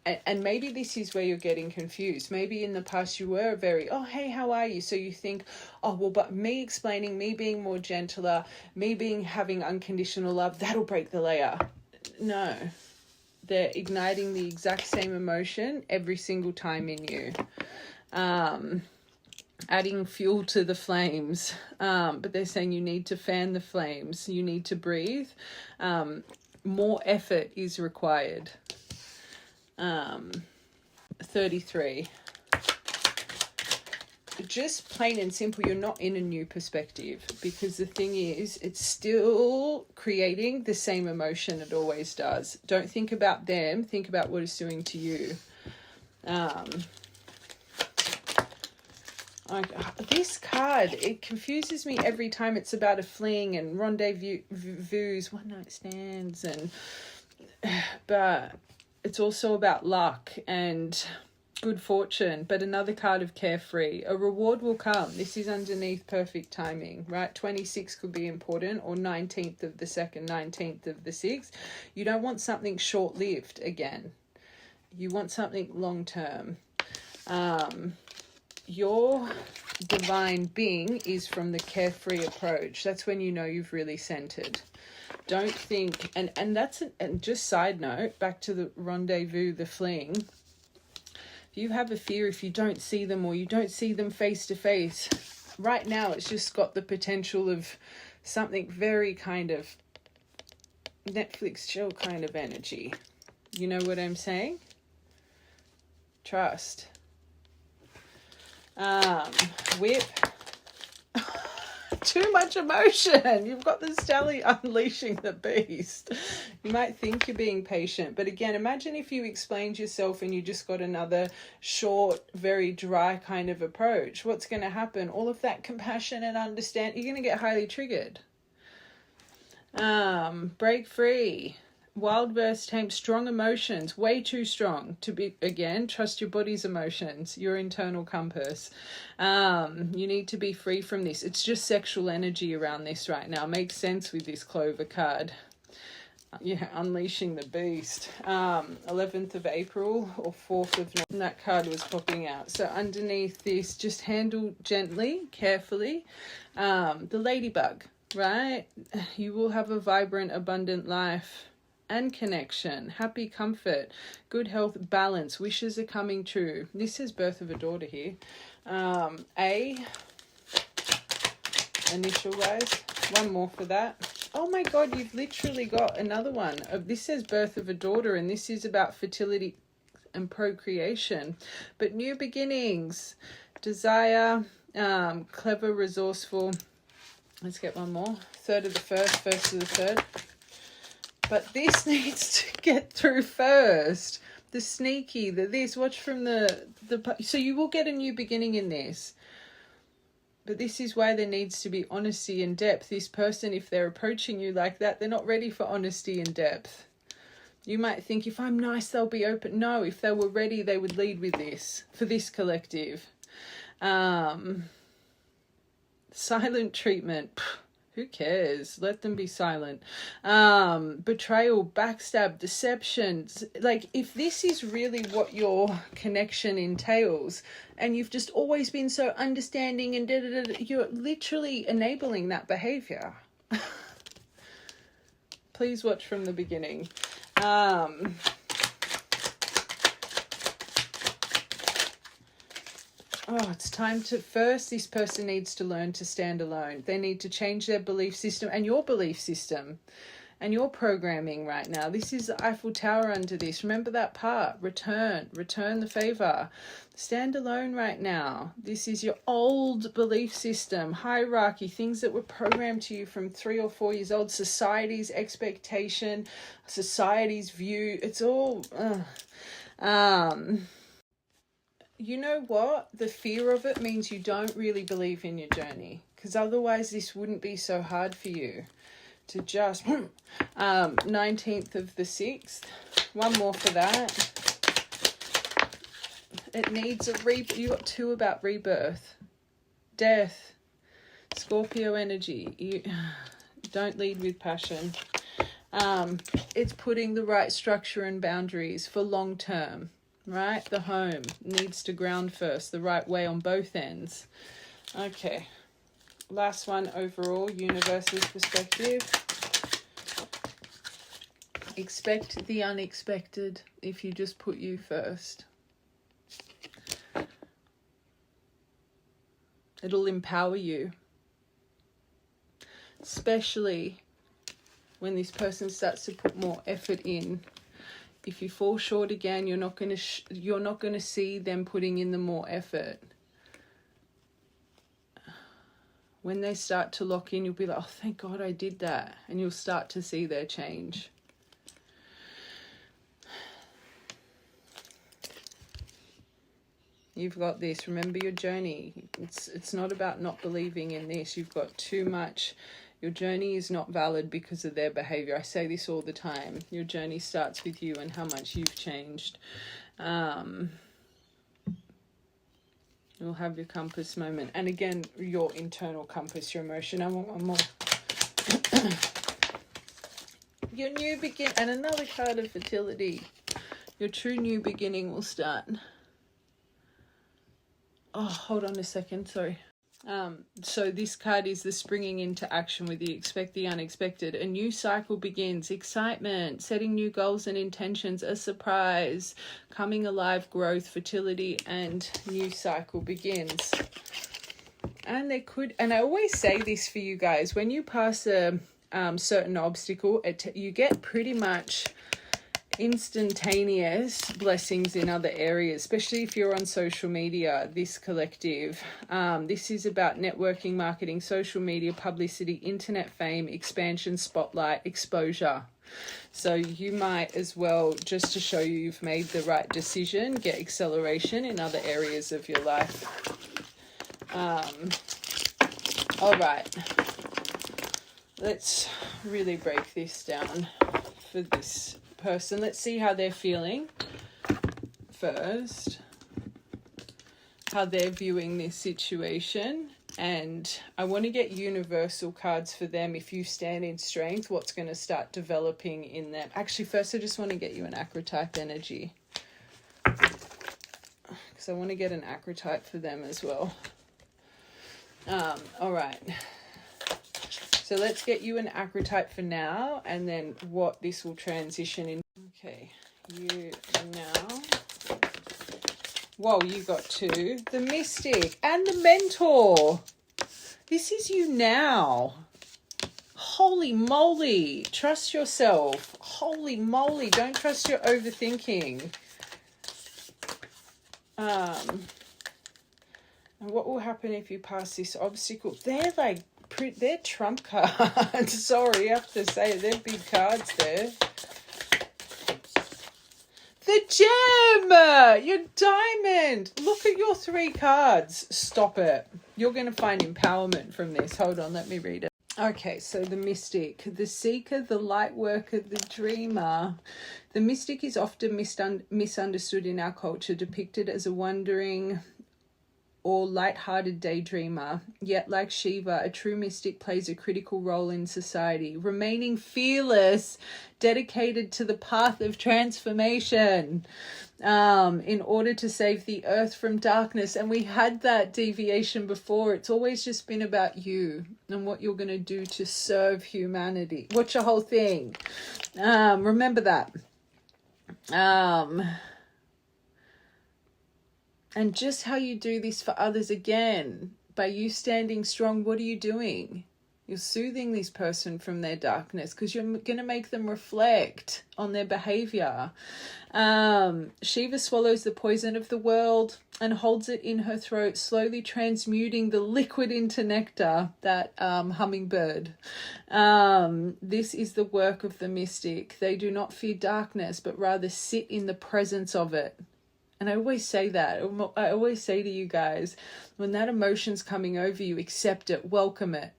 and maybe this is where you're getting confused. Maybe in the past you were very, oh, hey, how are you? So you think, oh, well, but me explaining, me being more gentler, me having unconditional love, that'll break the layer. No. They're igniting the exact same emotion every single time in you. Adding fuel to the flames. But they're saying you need to fan the flames. You need to breathe. More effort is required. 33. Just plain and simple, you're not in a new perspective, because the thing is, it's still creating the same emotion it always does. Don't think about them, think about what it's doing to you. This card, it confuses me every time. It's about a fling and rendezvous, one night stands, but it's also about luck and good fortune. But another card of carefree. A reward will come. This is underneath perfect timing, right? 26 could be important, or 19th of the 2nd, 19th of the 6th. You don't want something short-lived again. You want something long-term. Your divine being is from the carefree approach. That's when you know you've really centered. Don't think, and just side note, back to the rendezvous, the fling. If you have a fear, if you don't see them, or you don't see them face to face, right now it's just got the potential of something very kind of Netflix chill kind of energy. You know what I'm saying? Trust. Whip. Too much emotion. You've got the Sally unleashing the beast. You might think you're being patient, but again, imagine if you explained yourself and you just got another short, very dry kind of approach. What's going to happen? All of that compassion and understand, you're going to get highly triggered. Break free. Wild versus tame. Strong emotions. Way too strong to be, again, trust your body's emotions, your internal compass. You need to be free from this. It's just sexual energy around this right now. Makes sense with this Clover card. Yeah, unleashing the beast. 11th of April or 4th of November, that card was popping out. So underneath this, just handle gently, carefully. The ladybug, right? You will have a vibrant, abundant life and connection, happy, comfort, good health, balance. Wishes are coming true. This is birth of a daughter here. A, initial guys. One more for that. Oh my God, you've literally got another one. This says birth of a daughter, and this is about fertility and procreation. But new beginnings, desire, clever, resourceful. Let's get one more. 3rd of the 1st, 1st of the 3rd. But this needs to get through first. The sneaky, the this. Watch from the so you will get a new beginning in this. But this is why there needs to be honesty and depth. This person, if they're approaching you like that, they're not ready for honesty and depth. You might think, if I'm nice, they'll be open. No, if they were ready, they would lead with this, for this collective. Silent treatment. Who cares? Let them be silent. Betrayal, backstab, deception. Like, if this is really what your connection entails, and you've just always been so understanding and you're literally enabling that behavior. Please watch from the beginning. Oh, it's time to, first, this person needs to learn to stand alone. They need to change their belief system and your belief system and your programming right now. This is the Eiffel Tower under this. Remember that part. Return the favor. Stand alone right now. This is your old belief system, hierarchy, things that were programmed to you from 3 or 4 years old, society's expectation, society's view. It's all... You know what? The fear of it means you don't really believe in your journey, because otherwise this wouldn't be so hard for you to just 19th of the 6th. One more for that. It needs a you got 2 about rebirth, death, Scorpio energy. You don't lead with passion. It's putting the right structure and boundaries for long term. Right? The home needs to ground first, the right way on both ends. Okay. Last one overall, universe's perspective. Expect the unexpected if you just put you first. It'll empower you. Especially when this person starts to put more effort in. If you fall short again, you're not going to see them putting in the more effort. When they start to lock in, you'll be like, oh, thank God I did that. And you'll start to see their change. You've got this. Remember your journey. It's not about not believing in this. You've got too much. Your journey is not valid because of their behavior. I say this all the time. Your journey starts with you and how much you've changed. You'll have your compass moment. And again, your internal compass, your emotion. I want one more. Your new begin, and another card of fertility. Your true new beginning will start. Oh, hold on a second. Sorry. So this card is the springing into action with you. Expect the unexpected. A new cycle begins. Excitement, setting new goals and intentions, a surprise, coming alive, growth, fertility, and new cycle begins. And there could, and I always say this for you guys, when you pass a certain obstacle, you get pretty much instantaneous blessings in other areas, especially if you're on social media, this collective. This is about networking, marketing, social media, publicity, internet fame, expansion, spotlight, exposure. So you might as well, just to show you you've made the right decision, get acceleration in other areas of your life. All right. Let's really break this down for this person. Let's see how they're feeling first, how they're viewing this situation. And I want to get universal cards for them. If you stand in strength, what's going to start developing in them? Actually, first I just want to get you an archetype energy, because I want to get an archetype for them as well. All right. So let's get you an archetype for now, and then what this will transition in. Okay, you now. Whoa, you got two. The Mystic and the Mentor. This is you now. Holy moly. Trust yourself. Holy moly. Don't trust your overthinking. And what will happen if you pass this obstacle? They're like, they're trump cards. Sorry, I have to say it. They're big cards there. The gem! Your diamond! Look at your 3 cards. Stop it. You're going to find empowerment from this. Hold on, let me read it. Okay, so the Mystic, the Seeker, the Light Worker, the Dreamer. The Mystic is often misunderstood in our culture, depicted as a wandering or light-hearted daydreamer. Yet, like Shiva, a true mystic plays a critical role in society, remaining fearless, dedicated to the path of transformation, in order to save the earth from darkness. And we had that deviation before. It's always just been about you and what you're going to do to serve humanity. Watch the whole thing. Remember that. And just how you do this for others again, by you standing strong, what are you doing? You're soothing this person from their darkness, because you're going to make them reflect on their behavior. Shiva swallows the poison of the world and holds it in her throat, slowly transmuting the liquid into nectar, that hummingbird. This is the work of the Mystic. They do not fear darkness, but rather sit in the presence of it. And I always say that. I always say to you guys, when that emotion's coming over you, accept it, welcome it,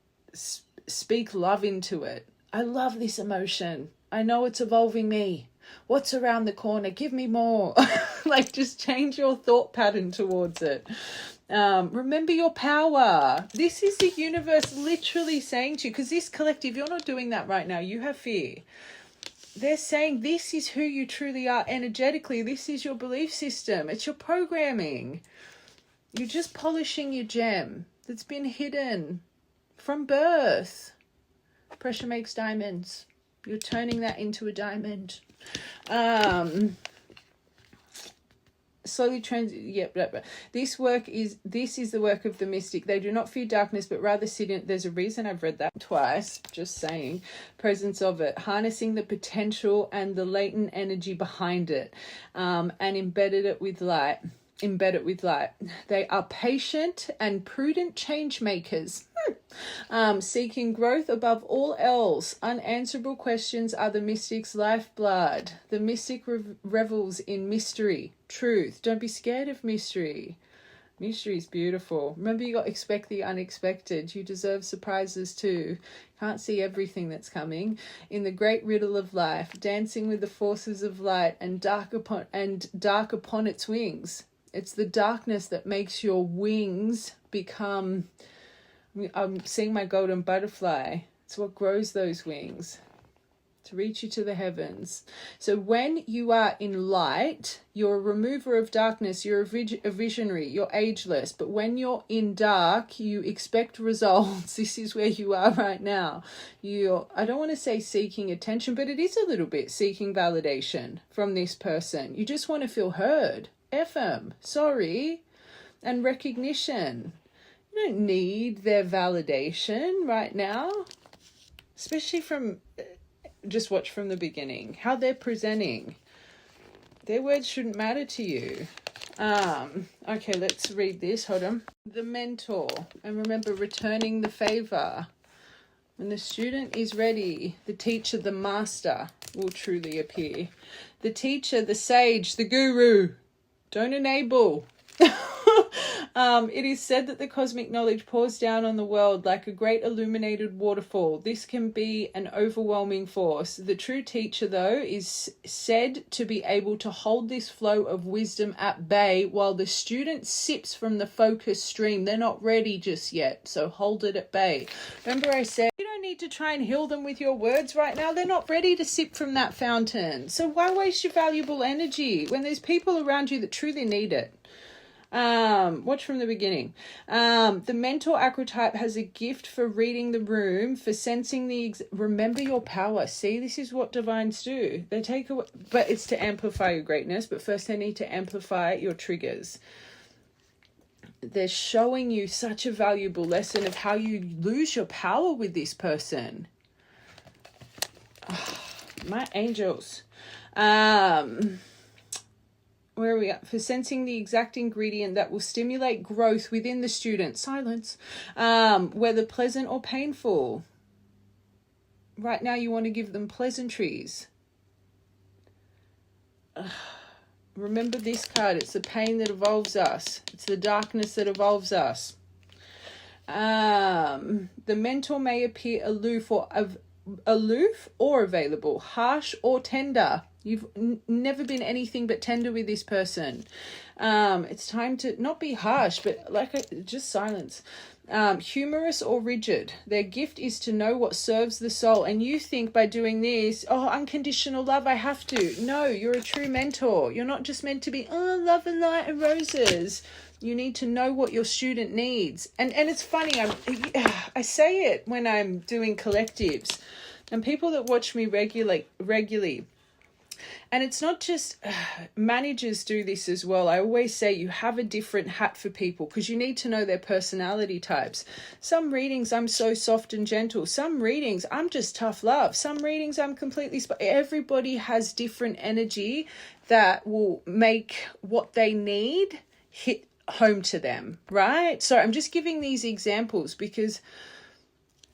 speak love into it. I love this emotion. I know it's evolving me. What's around the corner? Give me more. Like, just change your thought pattern towards it. Remember your power. This is the universe literally saying to you, because this collective, you're not doing that right now. You have fear. They're saying this is who you truly are energetically. This is your belief system. It's your programming. You're just polishing your gem that's been hidden from birth. Pressure makes diamonds. You're turning that into a diamond. Slowly this is the work of the Mystic. They do not fear darkness, but rather sit in. There's a reason I've read that twice, just saying. Presence of it, harnessing the potential and the latent energy behind it, and embed it with light. They are patient and prudent change makers. Seeking growth above all else. Unanswerable questions are the Mystic's lifeblood. The Mystic revels in mystery, truth. Don't be scared of mystery. Mystery is beautiful. Remember, you got to expect the unexpected. You deserve surprises too. Can't see everything that's coming. In the great riddle of life, dancing with the forces of light and dark upon its wings. It's the darkness that makes your wings become... I'm seeing my golden butterfly. It's what grows those wings to reach you to the heavens. So when you are in light, you're a remover of darkness. You're a visionary. You're ageless. But when you're in dark, you expect results. This is where you are right now. I don't want to say seeking attention, but it is a little bit seeking validation from this person. You just want to feel heard. FM, sorry, and recognition. You don't need their validation right now, especially from, just watch from the beginning, how they're presenting. Their words shouldn't matter to you. Okay, let's read this. Hold on. The Mentor. And remember, returning the favor. When the student is ready, the teacher, the master will truly appear. The teacher, the sage, the guru. Don't enable. It is said that the cosmic knowledge pours down on the world like a great illuminated waterfall. This can be an overwhelming force. The true teacher, though, is said to be able to hold this flow of wisdom at bay while the student sips from the focus stream. They're not ready just yet, so hold it at bay. Remember I said you don't need to try and heal them with your words right now. They're not ready to sip from that fountain. So why waste your valuable energy when there's people around you that truly need it? Watch from the beginning. The mentor archetype has a gift for reading the room, for sensing remember your power. See, this is what divines do. They take away, but it's to amplify your greatness. But first they need to amplify your triggers. They're showing you such a valuable lesson of how you lose your power with this person. Oh, my angels. Where are we at? For sensing the exact ingredient that will stimulate growth within the student. Silence. Whether pleasant or painful. Right now you want to give them pleasantries. Remember this card. It's the pain that evolves us. It's the darkness that evolves us. The mentor may appear aloof or available, harsh or tender. You've never been anything but tender with this person. It's time to not be harsh, but just silence. Humorous or rigid. Their gift is to know what serves the soul. And you think by doing this, oh, unconditional love, I have to. No, you're a true mentor. You're not just meant to be, oh, love and light and roses. You need to know what your student needs. And it's funny, I say it when I'm doing collectives. And people that watch me regularly, and it's not just managers do this as well. I always say you have a different hat for people because you need to know their personality types. Some readings I'm so soft and gentle. Some readings I'm just tough love. Some readings I'm completely... Everybody has different energy that will make what they need hit home to them, right? So I'm just giving these examples because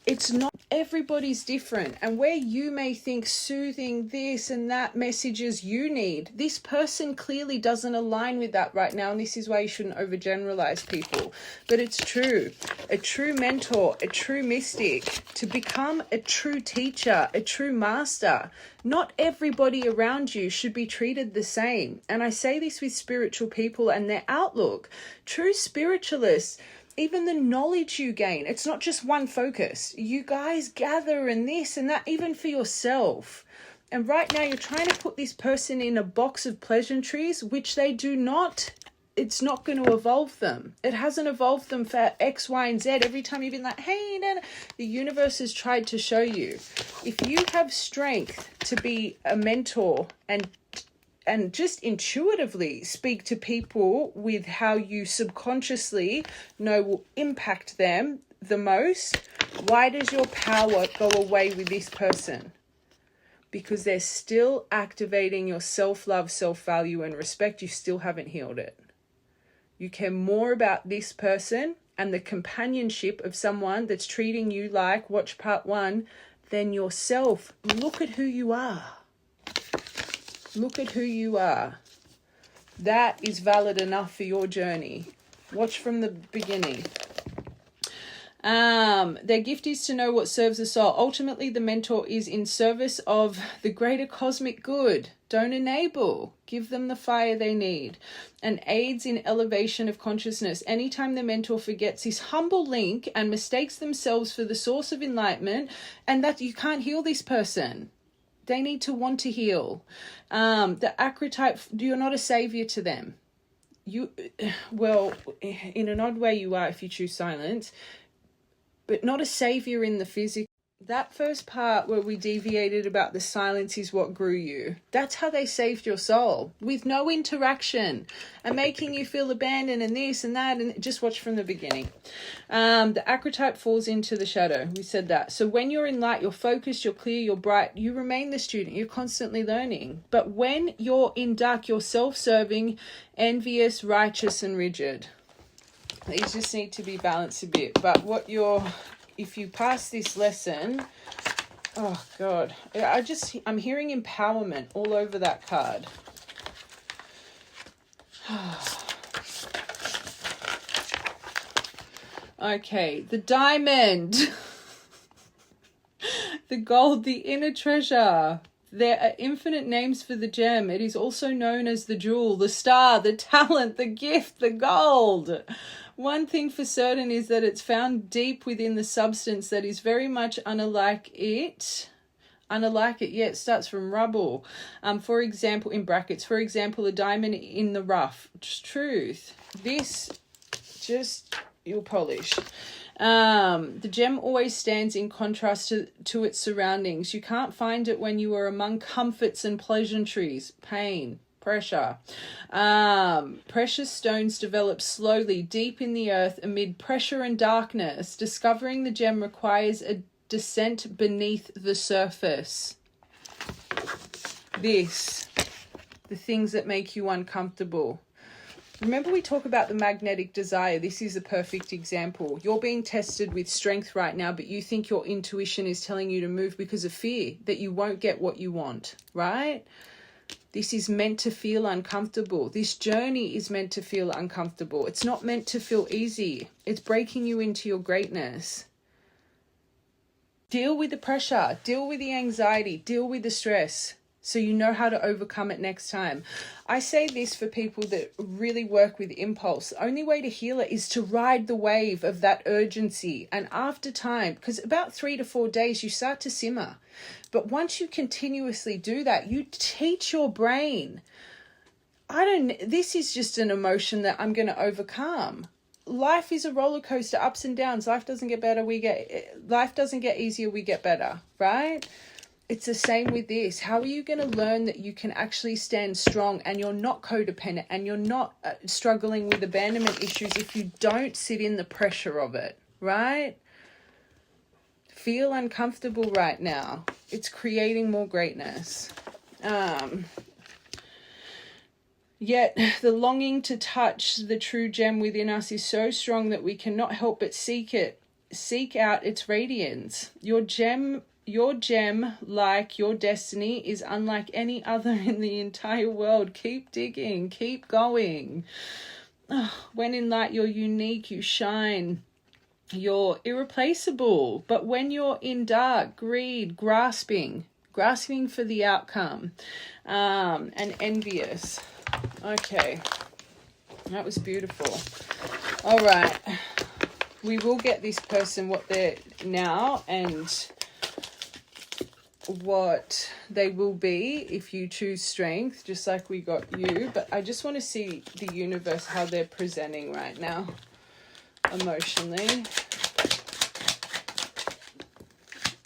it's not, everybody's different, and where you may think soothing this and that messages you need, this person clearly doesn't align with that right now, and this is why you shouldn't overgeneralize people. But it's true. A true mentor, a true mystic, to become a true teacher, a true master, not everybody around you should be treated the same. And I say this with spiritual people and their outlook. True spiritualists, even the knowledge you gain, it's not just one focus. You guys gather in this and that, even for yourself. And right now you're trying to put this person in a box of pleasantries, which they do not, it's not going to evolve them. It hasn't evolved them for X, Y, and Z. Every time you've been like, hey, no. The universe has tried to show you. If you have strength to be a mentor and just intuitively speak to people with how you subconsciously know will impact them the most, why does your power go away with this person? Because they're still activating your self-love, self-value, and respect. You still haven't healed it. You care more about this person and the companionship of someone that's treating you like, watch part 1, than yourself. Look at who you are. Look at who you are. That is valid enough for your journey. Watch from the beginning. Their gift is to know what serves the soul. Ultimately, the mentor is in service of the greater cosmic good. Don't enable. Give them the fire they need. And aids in elevation of consciousness. Anytime the mentor forgets his humble link and mistakes themselves for the source of enlightenment, and that you can't heal this person. They need to want to heal. The archetype, you're not a savior to them. Well, in an odd way you are if you choose silence, but not a savior in the physical. That first part where we deviated about the silence is what grew you. That's how they saved your soul, with no interaction and making you feel abandoned and this and that, and just watch from the beginning. The archetype falls into the shadow. We said that. So when you're in light, you're focused, you're clear, you're bright, you remain the student, you're constantly learning. But when you're in dark, you're self-serving, envious, righteous, and rigid. These just need to be balanced a bit. But if you pass this lesson, oh God, I'm hearing empowerment all over that card. Okay, the diamond. The gold, the inner treasure. There are infinite names for the gem. It is also known as the jewel, the star, the talent, the gift, the gold. One thing for certain is that it's found deep within the substance that is very much unlike it. Unlike it, yeah, it starts from rubble. For example, in brackets, for example, a diamond in the rough. Truth. This, just, you'll polish. The gem always stands in contrast to its surroundings. You can't find it when you are among comforts and pleasantries, pain, pressure. Precious stones develop slowly deep in the earth amid pressure and darkness. Discovering the gem requires a descent beneath the surface. The things that make you uncomfortable. Remember we talk about the magnetic desire. This is a perfect example. You're being tested with strength right now, but you think your intuition is telling you to move because of fear that you won't get what you want, right? This is meant to feel uncomfortable. This journey is meant to feel uncomfortable. It's not meant to feel easy. It's breaking you into your greatness. Deal with the pressure. Deal with the anxiety. Deal with the stress, so you know how to overcome it next time. I say this for people that really work with impulse. The only way to heal it is to ride the wave of that urgency. And after time, because about 3 to 4 days, you start to simmer. But once you continuously do that, you teach your brain, this is just an emotion that I'm going to overcome. Life is a roller coaster, ups and downs. Life doesn't get better, life doesn't get easier, we get better, right? It's the same with this. How are you going to learn that you can actually stand strong and you're not codependent and you're not struggling with abandonment issues if you don't sit in the pressure of it, right? Feel uncomfortable right now. It's creating more greatness. Yet the longing to touch the true gem within us is so strong that we cannot help but seek out its radiance. Your gem, like your destiny, is unlike any other in the entire world. Keep digging, keep going. When in light, you're unique, you shine, you're irreplaceable. But when you're in dark, greed, grasping for the outcome, and envious. Okay, that was beautiful. All right, we will get this person what they're now and what they will be if you choose strength, just like we got you. But I just want to see the universe, how they're presenting right now emotionally.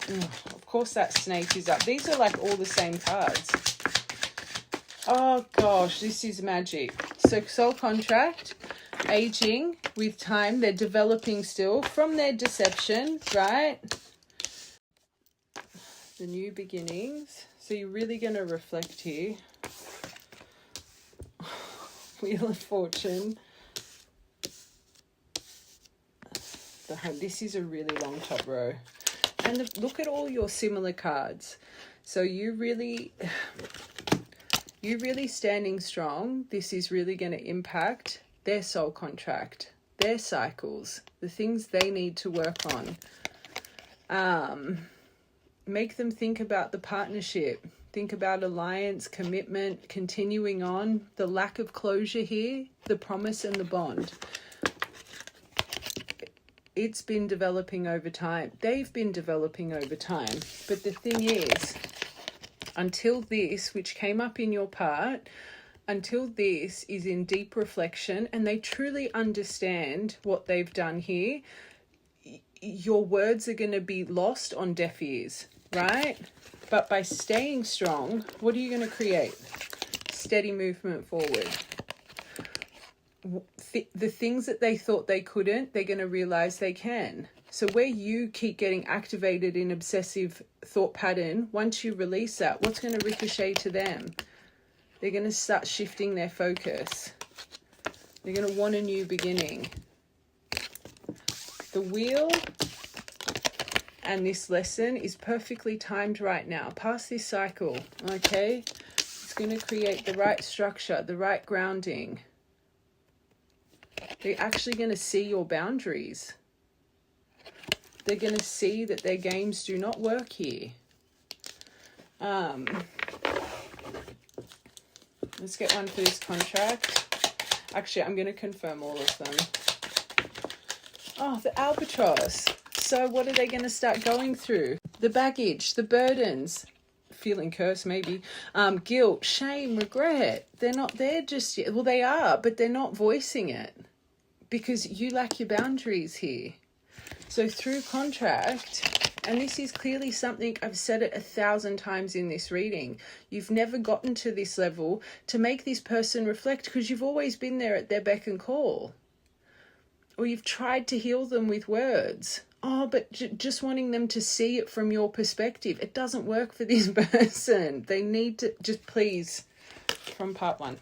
Of course that snake is up. These are like all the same cards. Oh gosh, this is magic. So soul contract, aging with time. They're developing still from their deception, right? The new beginnings. So you're really going to reflect here. Wheel of Fortune. This is a really long top row. And look at all your similar cards. So you really standing strong. This is really going to impact their soul contract, their cycles, the things they need to work on. Make them think about the partnership, think about alliance, commitment, continuing on, the lack of closure here, the promise and the bond. It's been developing over time. They've been developing over time. But the thing is, until this, which came up in your part, until this is in deep reflection and they truly understand what they've done here, your words are going to be lost on deaf ears, right? But by staying strong, what are you going to create? Steady movement forward. The things that they thought they couldn't, they're going to realize they can. So where you keep getting activated in obsessive thought pattern, once you release that, what's going to ricochet to them? They're going to start shifting their focus. They're going to want a new beginning. The wheel and this lesson is perfectly timed right now. Past this cycle, okay? It's going to create the right structure, the right grounding. They're actually going to see your boundaries. They're going to see that their games do not work here. Let's get one for this contract. Actually, I'm going to confirm all of them. Oh, the albatross. So what are they going to start going through? The baggage, the burdens, feeling cursed maybe, guilt, shame, regret. They're not there just yet. Well, they are, but they're not voicing it because you lack your boundaries here. So through contract, and this is clearly something, I've said it 1,000 times in this reading, you've never gotten to this level to make this person reflect because you've always been there at their beck and call. Or you've tried to heal them with words. Oh, but just wanting them to see it from your perspective. It doesn't work for this person. They need to, just please, from part 1.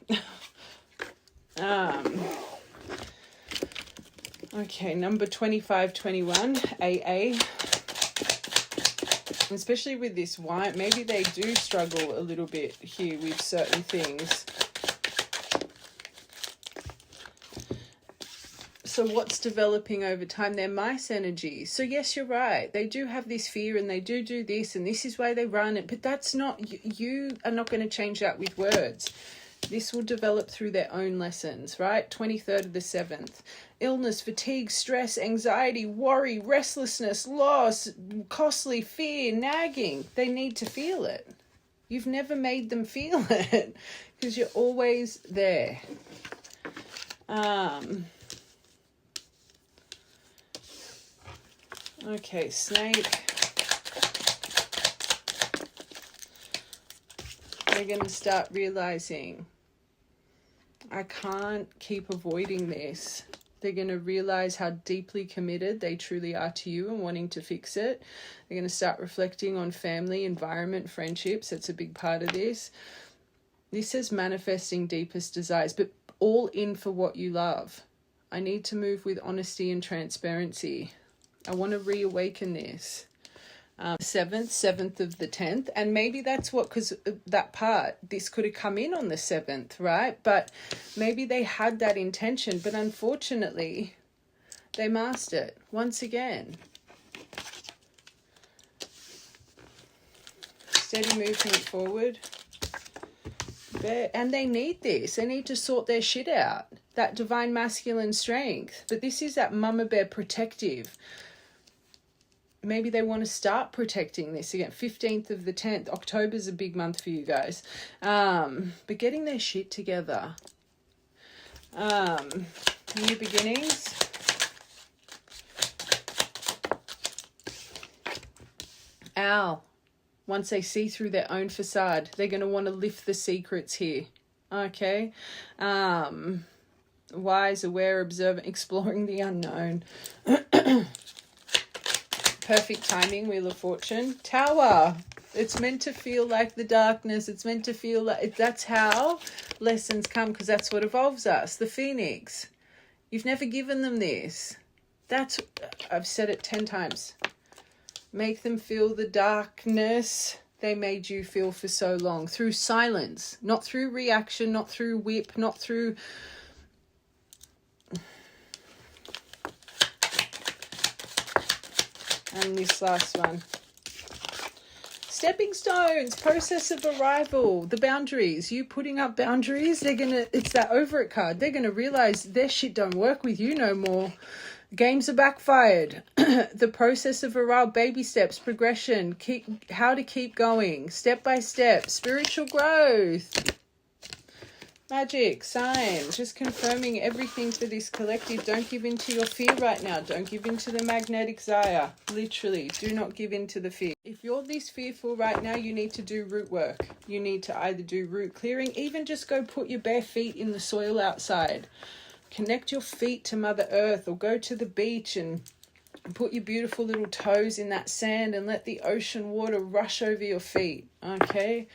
Okay, number 2521, AA. Especially with this wine, maybe they do struggle a little bit here with certain things. So what's developing over time? They're mice energy. So yes, you're right. They do have this fear and they do this and this is why they run it. But that's not, you are not going to change that with words. This will develop through their own lessons, right? 23rd of the 7th. Illness, fatigue, stress, anxiety, worry, restlessness, loss, costly, fear, nagging. They need to feel it. You've never made them feel it because you're always there. Okay, snake. They're going to start realizing, I can't keep avoiding this. They're going to realize how deeply committed they truly are to you and wanting to fix it. They're going to start reflecting on family, environment, friendships. That's a big part of this. This says manifesting deepest desires, but all in for what you love. I need to move with honesty and transparency. I want to reawaken this. 7th of the 10th. And maybe that's what, because that part, this could have come in on the 7th, right? But maybe they had that intention, but unfortunately, they masked it once again. Steady movement forward. And they need this. They need to sort their shit out. That divine masculine strength. But this is that mama bear protective. Maybe they want to start protecting this again. 15th of the 10th. October's a big month for you guys. But getting their shit together. New beginnings. Ow. Once they see through their own facade, they're going to want to lift the secrets here. Okay. Wise, aware, observant, exploring the unknown. Perfect timing, Wheel of Fortune. Tower. It's meant to feel like the darkness. It's meant to feel like, that's how lessons come, because that's what evolves us. The Phoenix. You've never given them this. That's, I've said it 10 times. Make them feel the darkness they made you feel for so long. Through silence. Not through reaction, not through whip, not through... And this last one. Stepping stones, process of arrival, the boundaries. You putting up boundaries, they're going to, it's that over it card. They're going to realize their shit don't work with you no more. Games are backfired. The process of arrival, baby steps, progression, how to keep going, step by step, spiritual growth. Magic, signs, just confirming everything for this collective. Don't give in to your fear right now. Don't give in to the magnetic Zaya. Literally, do not give in to the fear. If you're this fearful right now, you need to do root work. You need to either do root clearing, even just go put your bare feet in the soil outside. Connect your feet to Mother Earth, or go to the beach and put your beautiful little toes in that sand and let the ocean water rush over your feet, okay?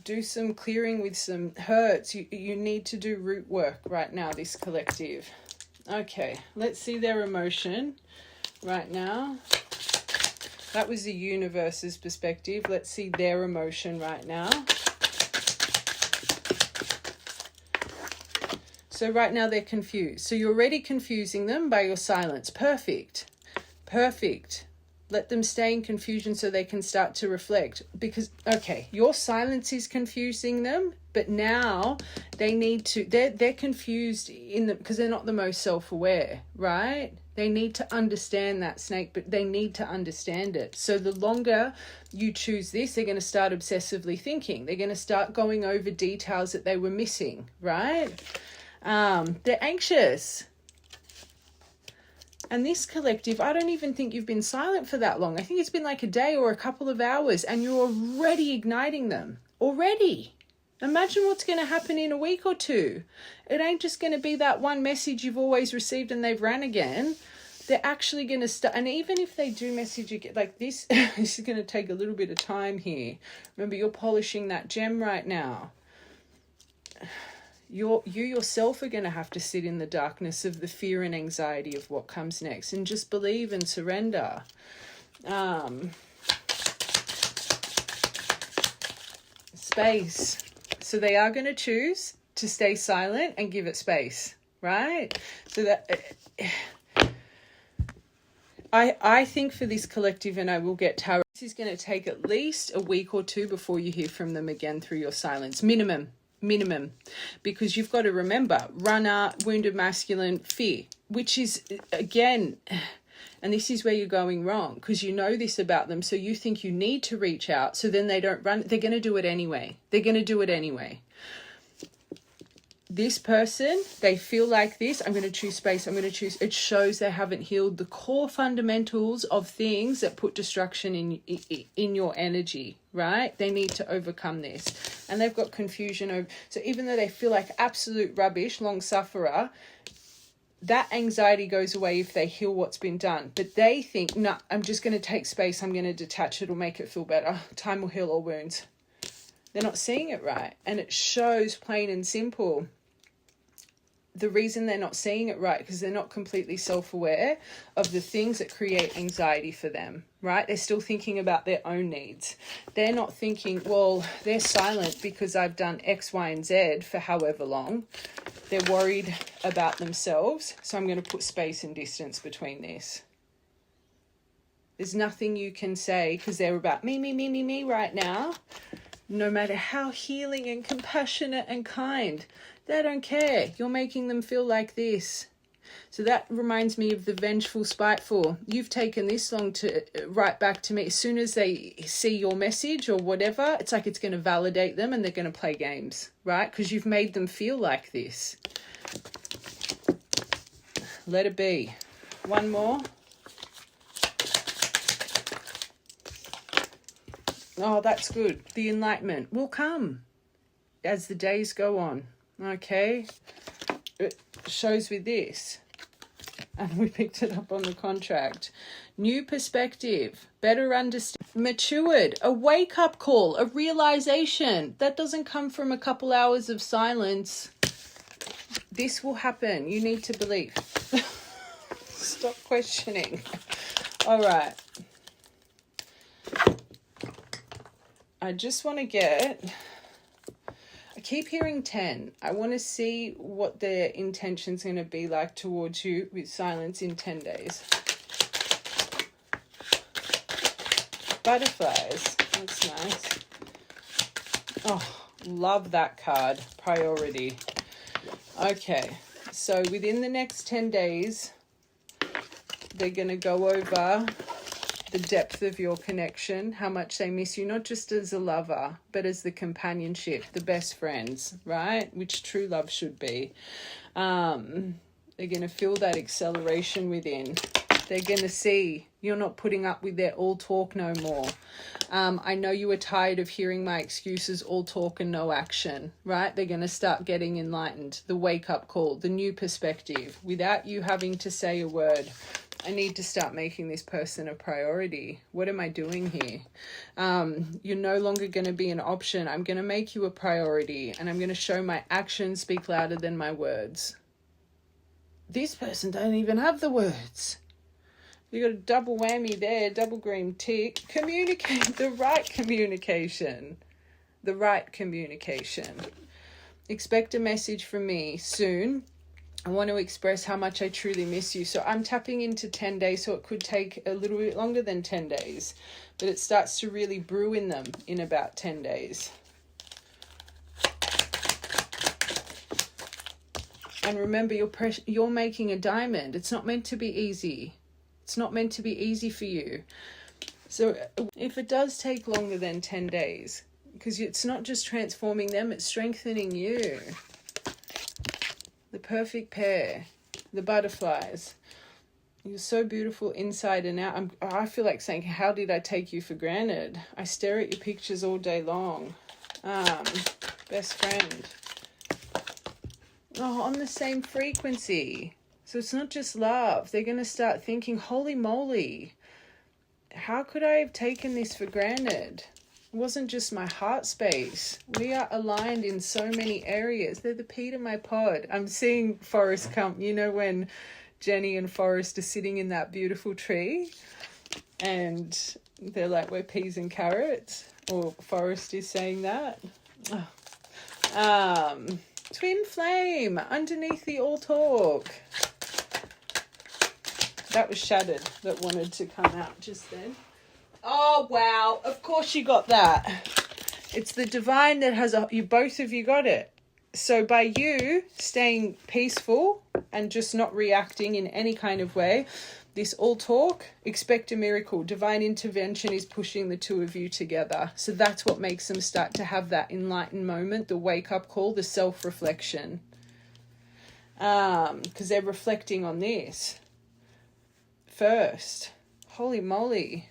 Do some clearing with some hurts. You need to do root work right now, this collective. Okay, let's see their emotion right now. That was the universe's perspective. Let's see their emotion right now. So right now they're confused. So you're already confusing them by your silence. Perfect. Perfect. Let them stay in confusion so they can start to reflect. Because, okay, your silence is confusing them, but now they need to, they're confused because they're not the most self-aware, right? They need to understand that, snake, but they need to understand it. So the longer you choose this, they're going to start obsessively thinking. They're going to start going over details that they were missing, right? They're anxious. And this collective, I don't even think you've been silent for that long. I think it's been like a day or a couple of hours, and you're already igniting them. Already. Imagine what's going to happen in a week or two. It ain't just going to be that one message you've always received and they've ran again. They're actually going to start. And even if they do message again, like this, this is going to take a little bit of time here. Remember, you're polishing that gem right now. You yourself are going to have to sit in the darkness of the fear and anxiety of what comes next, and just believe and surrender. Space. So they are going to choose to stay silent and give it space, right? So that I think for this collective, and I will get tarot, this is going to take at least a week or two before you hear from them again through your silence. Minimum, because you've got to remember, runner, wounded masculine, fear, which is, again, and this is where you're going wrong, because you know this about them, so you think you need to reach out, so then they don't run. They're going to do it anyway. This person, they feel like this. I'm going to choose space. I'm going to choose. It shows they haven't healed the core fundamentals of things that put destruction in your energy, right? They need to overcome this. And they've got confusion over. So even though they feel like absolute rubbish, long sufferer, that anxiety goes away if they heal what's been done. But they think, no, I'm just going to take space. I'm going to detach. It'll make it feel better. Time will heal all wounds. They're not seeing it right. And it shows plain and simple. The reason they're not seeing it right, because they're not completely self-aware of the things that create anxiety for them, right? They're still thinking about their own needs. They're not thinking, well, they're silent because I've done X, Y, and Z for however long. They're worried about themselves, so I'm going to put space and distance between this. There's nothing you can say because they're about me right now. No matter how healing and compassionate and kind, they don't care. You're making them feel like this. So that reminds me of the vengeful, spiteful. You've taken this long to write back to me. As soon as they see your message or whatever, it's like it's going to validate them and they're going to play games, right? Because you've made them feel like this. Let it be. One more. Oh, that's good. The enlightenment will come as the days go on. Okay. It shows with this. And we picked it up on the contract. New perspective. Better understand. Matured. A wake-up call. A realization. That doesn't come from a couple hours of silence. This will happen. You need to believe. Stop questioning. All right. I just want to get, I keep hearing 10. I want to see what their intention's going to be like towards you with silence in 10 days. Butterflies. That's nice. Oh, love that card. Priority. Okay. So within the next 10 days, they're going to go over the depth of your connection, how much they miss you, not just as a lover, but as the companionship, the best friends, right? Which true love should be. They're going to feel that acceleration within. They're going to see you're not putting up with their all talk no more. I know you were tired of hearing my excuses, all talk and no action, right? They're going to start getting enlightened. The wake-up call, the new perspective, without you having to say a word. I need to start making this person a priority. What am I doing here? You're no longer going to be an option. I'm going to make you a priority, and I'm going to show my actions speak louder than my words. This person don't even have the words. You got a double whammy there, double green tick. Communicate, the right communication. The right communication. Expect a message from me soon. I want to express how much I truly miss you. So I'm tapping into 10 days, so it could take a little bit longer than 10 days. But it starts to really brew in them in about 10 days. And remember, you're making a diamond. It's not meant to be easy. It's not meant to be easy for you. So if it does take longer than 10 days, because it's not just transforming them, it's strengthening you. The perfect pair, the butterflies. You're so beautiful inside and out. I feel like saying, how did I take you for granted? I stare at your pictures all day long. Best friend. Oh, on the same frequency. So it's not just love. They're going to start thinking, holy moly, how could I have taken this for granted? It wasn't just my heart space. We are aligned in so many areas. They're the pea to my pod. I'm seeing Forrest come. You know when Jenny and Forrest are sitting in that beautiful tree and they're like, we're peas and carrots? Or Forrest is saying that. Twin flame underneath the all talk. That was shattered that wanted to come out just then. Oh, wow. Of course you got that. It's the divine that has you both of you got it. So by you staying peaceful and just not reacting in any kind of way, this all talk, expect a miracle. Divine intervention is pushing the two of you together. So that's what makes them start to have that enlightened moment, the wake-up call, the self-reflection. Because they're reflecting on this first. Holy moly.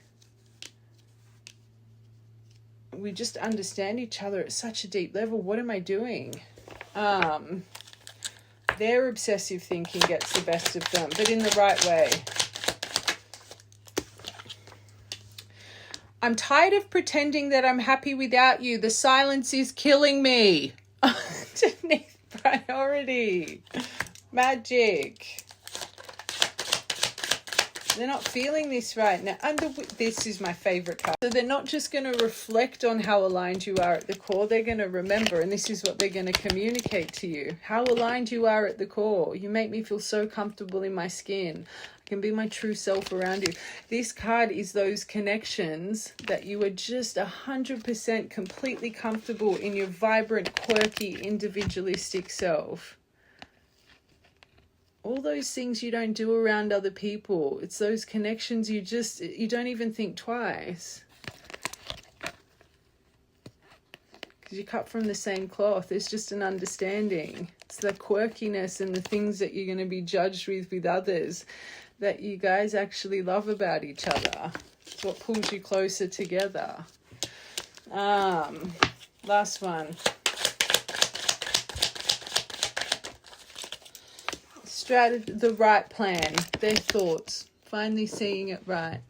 We just understand each other at such a deep level. What am I doing? Their obsessive thinking gets the best of them, but in the right way. I'm tired of pretending that I'm happy without you. The silence is killing me. Underneath priority. Magic. They're not feeling this right now. This is my favorite card. So they're not just going to reflect on how aligned you are at the core. They're going to remember, and this is what they're going to communicate to you. How aligned you are at the core. You make me feel so comfortable in my skin. I can be my true self around you. This card is those connections that you are just 100% completely comfortable in your vibrant, quirky, individualistic self. All those things you don't do around other people. It's those connections you don't even think twice. Because you cut from the same cloth. It's just an understanding. It's the quirkiness and the things that you're going to be judged with others that you guys actually love about each other. It's what pulls you closer together. Last one. The right plan, their thoughts, finally seeing it right.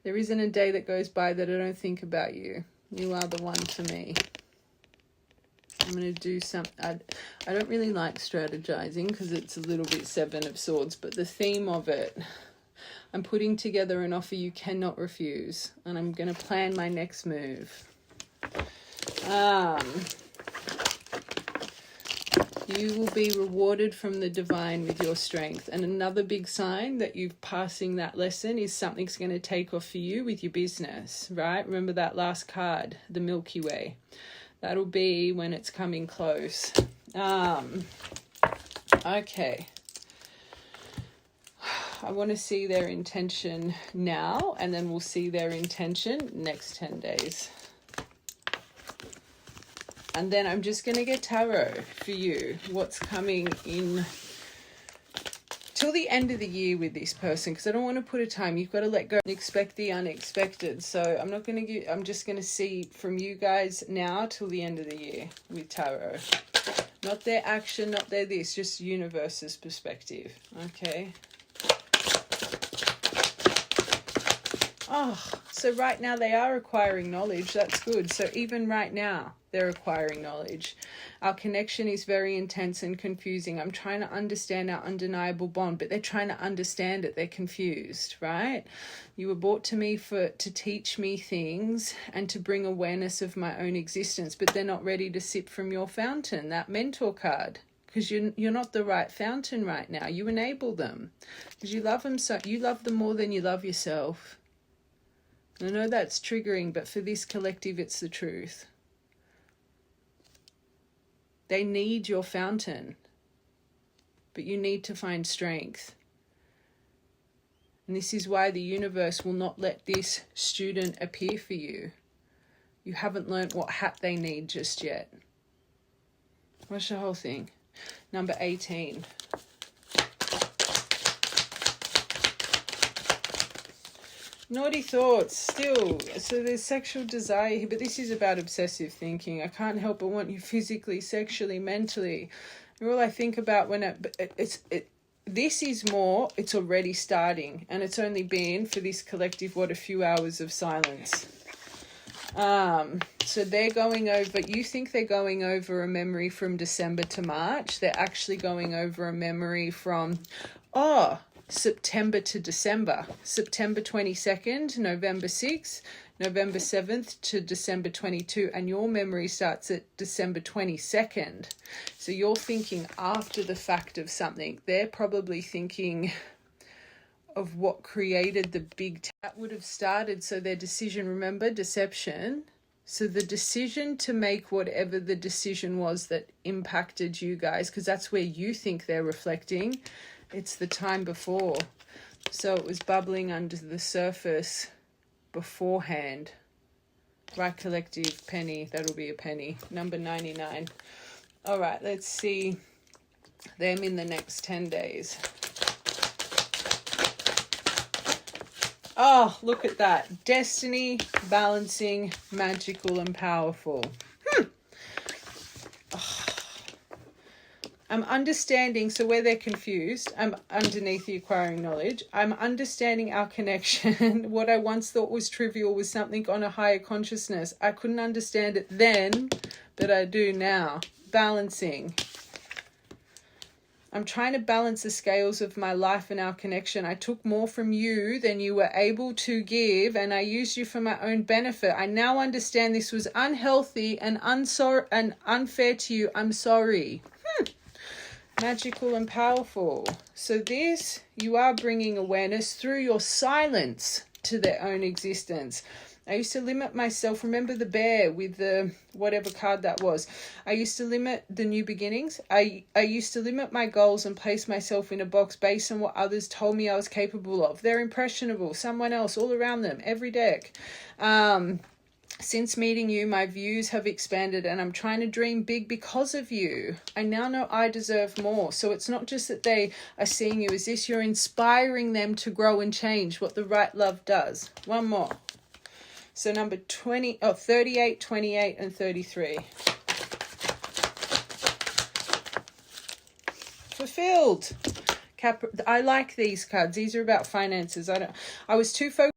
There isn't a day that goes by that I don't think about you. You are the one for me. I'm going to do some, I don't really like strategizing because it's a little bit Seven of Swords, but the theme of it, I'm putting together an offer you cannot refuse, and I'm going to plan my next move. You will be rewarded from the divine with your strength. And another big sign that you're passing that lesson is something's going to take off for you with your business, right? Remember that last card, the Milky Way. That'll be when it's coming close. Okay. I want to see their intention now, and then we'll see their intention next 10 days. And then I'm just going to get tarot for you. What's coming in till the end of the year with this person, because I don't want to put a time. You've got to let go and expect the unexpected. So I'm not going to I'm just going to see from you guys now till the end of the year with tarot. Not their action, not their this, just universe's perspective. Okay. Oh, so right now they are acquiring knowledge. That's good. So even right now, they're acquiring knowledge. Our connection is very intense and confusing. I'm trying to understand our undeniable bond, but they're trying to understand it. They're confused, right? You were brought to me to teach me things and to bring awareness of my own existence, but they're not ready to sip from your fountain, that mentor card. Because you're not the right fountain right now. You enable them. Because you love them you love them more than you love yourself. I know that's triggering, but for this collective, it's the truth. They need your fountain, but you need to find strength. And this is why the universe will not let this student appear for you. You haven't learnt what hat they need just yet. Watch the whole thing. Number 18. Naughty thoughts, still. So there's sexual desire here, but this is about obsessive thinking. I can't help but want you physically, sexually, mentally. And all I think about when this is more, it's already starting. And it's only been, for this collective, a few hours of silence. So they're going over, you think they're going over a memory from December to March. They're actually going over a memory from, September to December. September 22nd, November 6th, November 7th to December 22, and your memory starts at December 22nd. So you're thinking after the fact of something. They're probably thinking of what created the that would have started. So their decision, remember, deception. So the decision to make whatever the decision was that impacted you guys, because that's where you think they're reflecting. It's the time before. So it was bubbling under the surface beforehand. Right, collective, penny. That'll be a penny. Number 99. All right, let's see them in the next 10 days. Oh, look at that. Destiny, balancing, magical and powerful. I'm understanding, so where they're confused, I'm underneath the acquiring knowledge. I'm understanding our connection. What I once thought was trivial was something on a higher consciousness. I couldn't understand it then, but I do now. Balancing. I'm trying to balance the scales of my life and our connection. I took more from you than you were able to give, and I used you for my own benefit. I now understand this was unhealthy and unfair to you. I'm sorry. Magical and powerful. So this, you are bringing awareness through your silence to their own existence. I used to limit myself. Remember the bear with the whatever card that was. I used to limit the new beginnings. I used to limit my goals and place myself in a box based on what others told me I was capable of. They're impressionable. Someone else all around them. Every deck. Since meeting you, my views have expanded and I'm trying to dream big because of you. I now know I deserve more. So it's not just that they are seeing you as this, you're inspiring them to grow and change, what the right love does. One more. So number 38, 28 and 33. Fulfilled. I like these cards. These are about finances. I was too focused.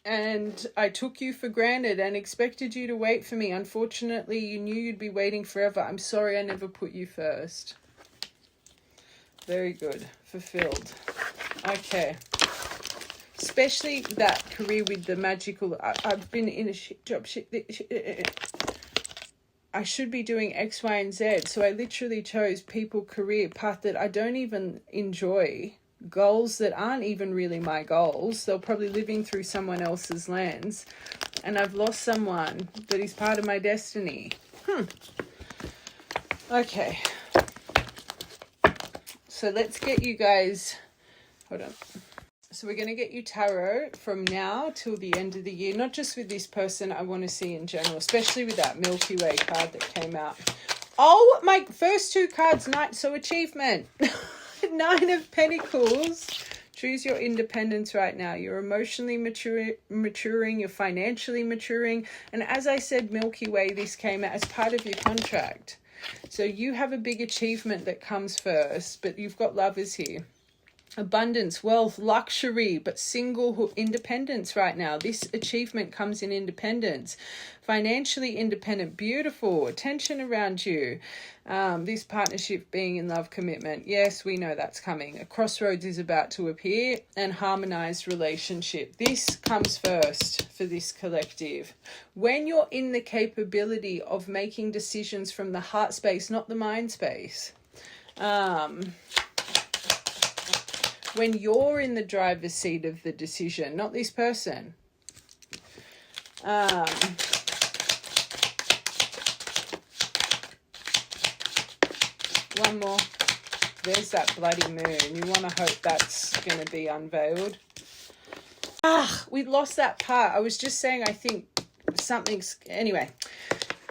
And I took you for granted and expected you to wait for me. Unfortunately, you knew you'd be waiting forever. I'm sorry I never put you first. Very good. Fulfilled. Okay. Especially that career with the magical... I've been in a shit job. I should be doing X, Y, and Z. So I literally chose people, career, path that I don't even enjoy. Goals that aren't even really my goals. They're probably living through someone else's lens. And I've lost someone that is part of my destiny. Okay. So let's get you guys... Hold on. So we're going to get you tarot from now till the end of the year. Not just with this person, I want to see in general. Especially with that Milky Way card that came out. Oh, my first two cards, so achievement. 9 of Pentacles. Choose your independence right now. You're emotionally maturing. You're financially maturing. And as I said, Milky Way, this came out as part of your contract. So you have a big achievement that comes first, but you've got lovers here. abundance, wealth, luxury, but single independence right now. This achievement comes in independence, financially independent, beautiful, attention around you. This partnership being in love, commitment. Yes, we know that's coming. A crossroads is about to appear, and harmonized relationship. This comes first for this collective. When you're in the capability of making decisions from the heart space, not the mind space. When you're in the driver's seat of the decision, not this person. One more. There's that bloody moon. You want to hope that's going to be unveiled. We lost that part. I was just saying, I think something's... Anyway,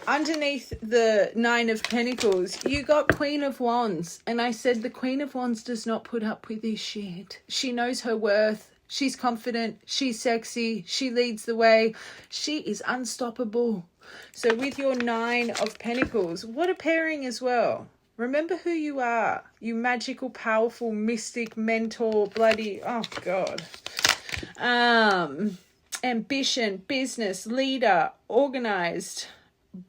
underneath the Nine of Pentacles, you got Queen of Wands. And I said the Queen of Wands does not put up with this shit. She knows her worth. She's confident. She's sexy. She leads the way. She is unstoppable. So with your Nine of Pentacles, what a pairing as well. Remember who you are. You magical, powerful, mystic, mentor, bloody... Oh, God. Ambition, business, leader, organized...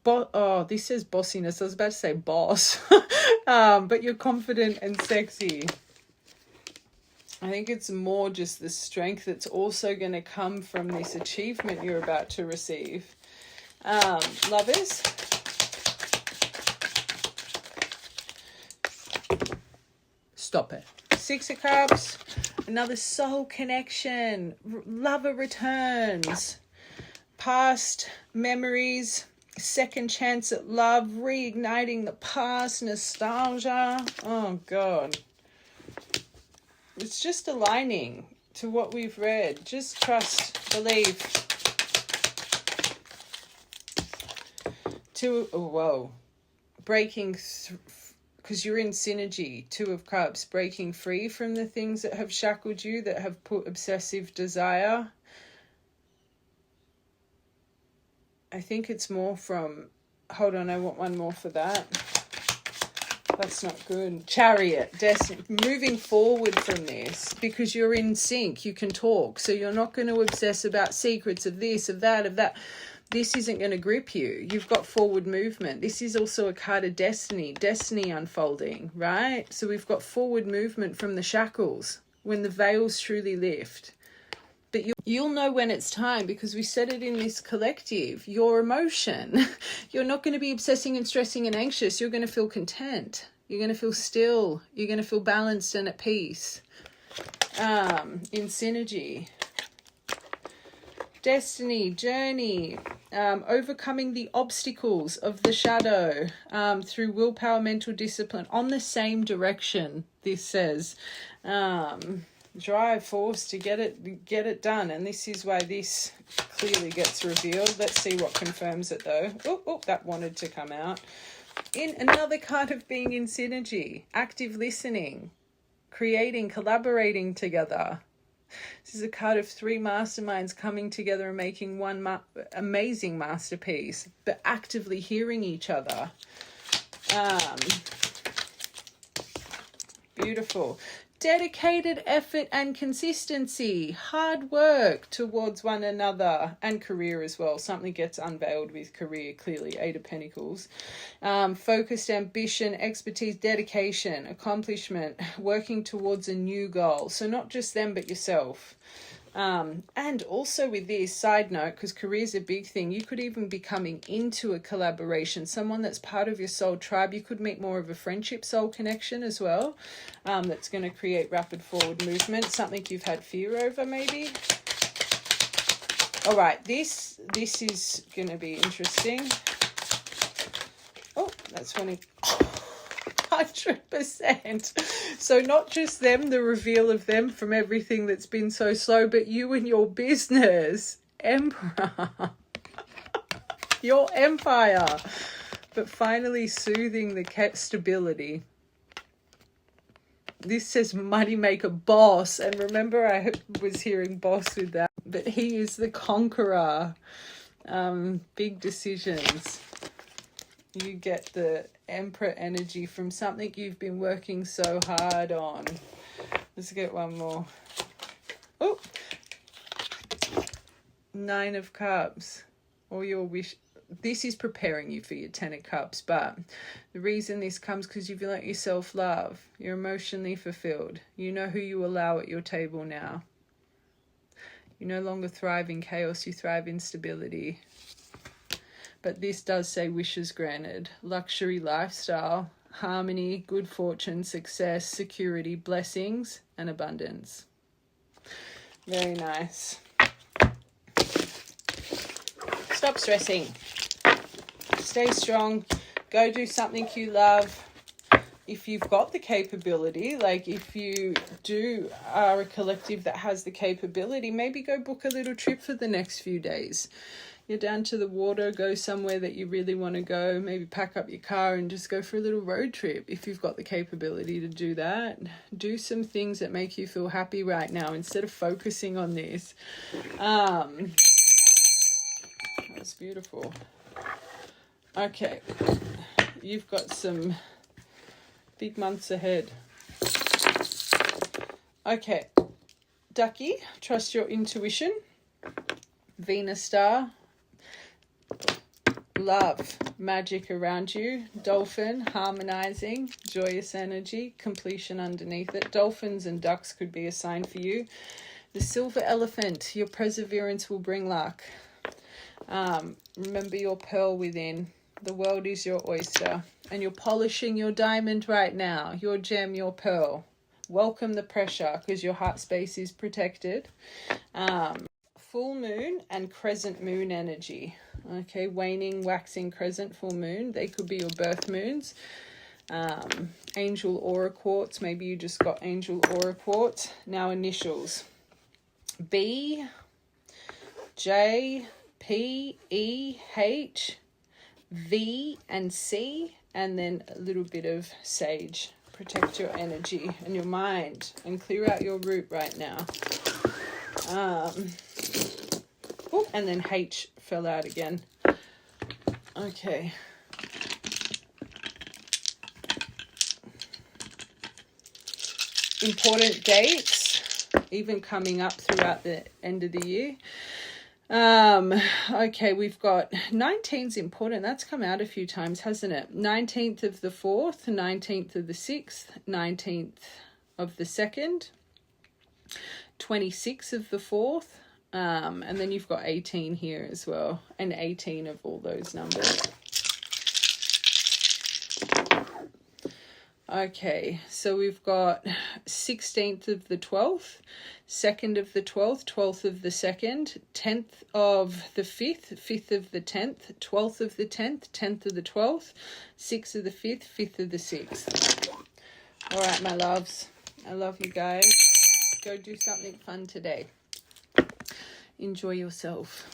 this says bossiness. I was about to say boss. But you're confident and sexy. I think it's more just the strength that's also going to come from this achievement you're about to receive. Lovers. Stop it. Six of Cups. Another soul connection. Lover returns. Past memories. Second chance at love, reigniting the past, nostalgia. Oh, God. It's just aligning to what we've read. Just trust, believe. Breaking, because you're in synergy. Two of Cups, breaking free from the things that have shackled you, that have put obsessive desire. I think it's more from, hold on, I want one more for that. That's not good. Chariot, destiny, moving forward from this, because you're in sync, you can talk. So you're not going to obsess about secrets of this, of that, of that. This isn't going to grip you. You've got forward movement. This is also a card of destiny unfolding, right? So we've got forward movement from the shackles when the veils truly lift. But you'll know when it's time, because we said it in this collective. Your emotion. You're not going to be obsessing and stressing and anxious. You're going to feel content. You're going to feel still. You're going to feel balanced and at peace. In synergy. Destiny, journey. Overcoming the obstacles of the shadow through willpower, mental discipline. On the same direction, this says. Drive, force to get it done, and this is why this clearly gets revealed. Let's see what confirms it though. Oh, that wanted to come out. In another card of being in synergy, active listening, creating, collaborating together. This is a card of three masterminds coming together and making one amazing masterpiece, but actively hearing each other. Beautiful. Dedicated effort and consistency, hard work towards one another, and career as well. Something gets unveiled with career, clearly. Eight of Pentacles. Focused ambition, expertise, dedication, accomplishment, working towards a new goal. So not just them, but yourself. And also with this, side note, because career is a big thing, you could even be coming into a collaboration, someone that's part of your soul tribe. You could meet more of a friendship soul connection as well, that's going to create rapid forward movement, something you've had fear over maybe. All right, this is going to be interesting. Oh, that's funny. 100%. So not just them, the reveal of them from everything that's been so slow, but you and your business. Emperor. Your empire. But finally soothing the stability. This says money maker, boss. And remember, I was hearing boss with that. But he is the conqueror. Big decisions. You get the Emperor energy from something you've been working so hard on. Let's get one more. Oh, 9 of Cups. Or your wish. This is preparing you for your 10 of Cups, but the reason this comes because you've let yourself love. You're emotionally fulfilled. You know who you allow at your table now. You no longer thrive in chaos, you thrive in stability. But this does say wishes granted, luxury lifestyle, harmony, good fortune, success, security, blessings, and abundance. Very nice. Stop stressing. Stay strong. Go do something you love. If you've got the capability, like if you are a collective that has the capability, maybe go book a little trip for the next few days. You're down to the water, go somewhere that you really want to go, maybe pack up your car and just go for a little road trip. If you've got the capability to do that, do some things that make you feel happy right now instead of focusing on this. That's beautiful. Okay, you've got some big months ahead. Okay, Ducky, trust your intuition. Venus star, love, magic around you. Dolphin, harmonizing, joyous energy, completion underneath it. Dolphins and ducks could be a sign for you. The silver elephant, your perseverance will bring luck. Remember your pearl within. The world is your oyster. And you're polishing your diamond right now. Your gem, your pearl. Welcome the pressure because your heart space is protected. Full moon and crescent moon energy. Okay, waning, waxing, crescent, full moon. They could be your birth moons. Angel aura quartz. Maybe you just got angel aura quartz. Now initials. B, J, P, E, H, V, and C. And then a little bit of sage. Protect your energy and your mind. And clear out your root right now. Oh, and then H fell out again. Okay. Important dates, even coming up throughout the end of the year. Okay, we've got 19's important. That's come out a few times, hasn't it? 19th of the 4th, 19th of the 6th, 19th of the 2nd, 26th of the 4th. And then you've got 18 here as well, and 18 of all those numbers. Okay, so we've got 16th of the 12th, 2nd of the 12th, 12th of the 2nd, 10th of the 5th, 5th of the 10th, 12th of the 10th, 10th of the 12th, 6th of the 5th, 5th of the 6th. All right, my loves, I love you guys. Go do something fun today. Enjoy yourself.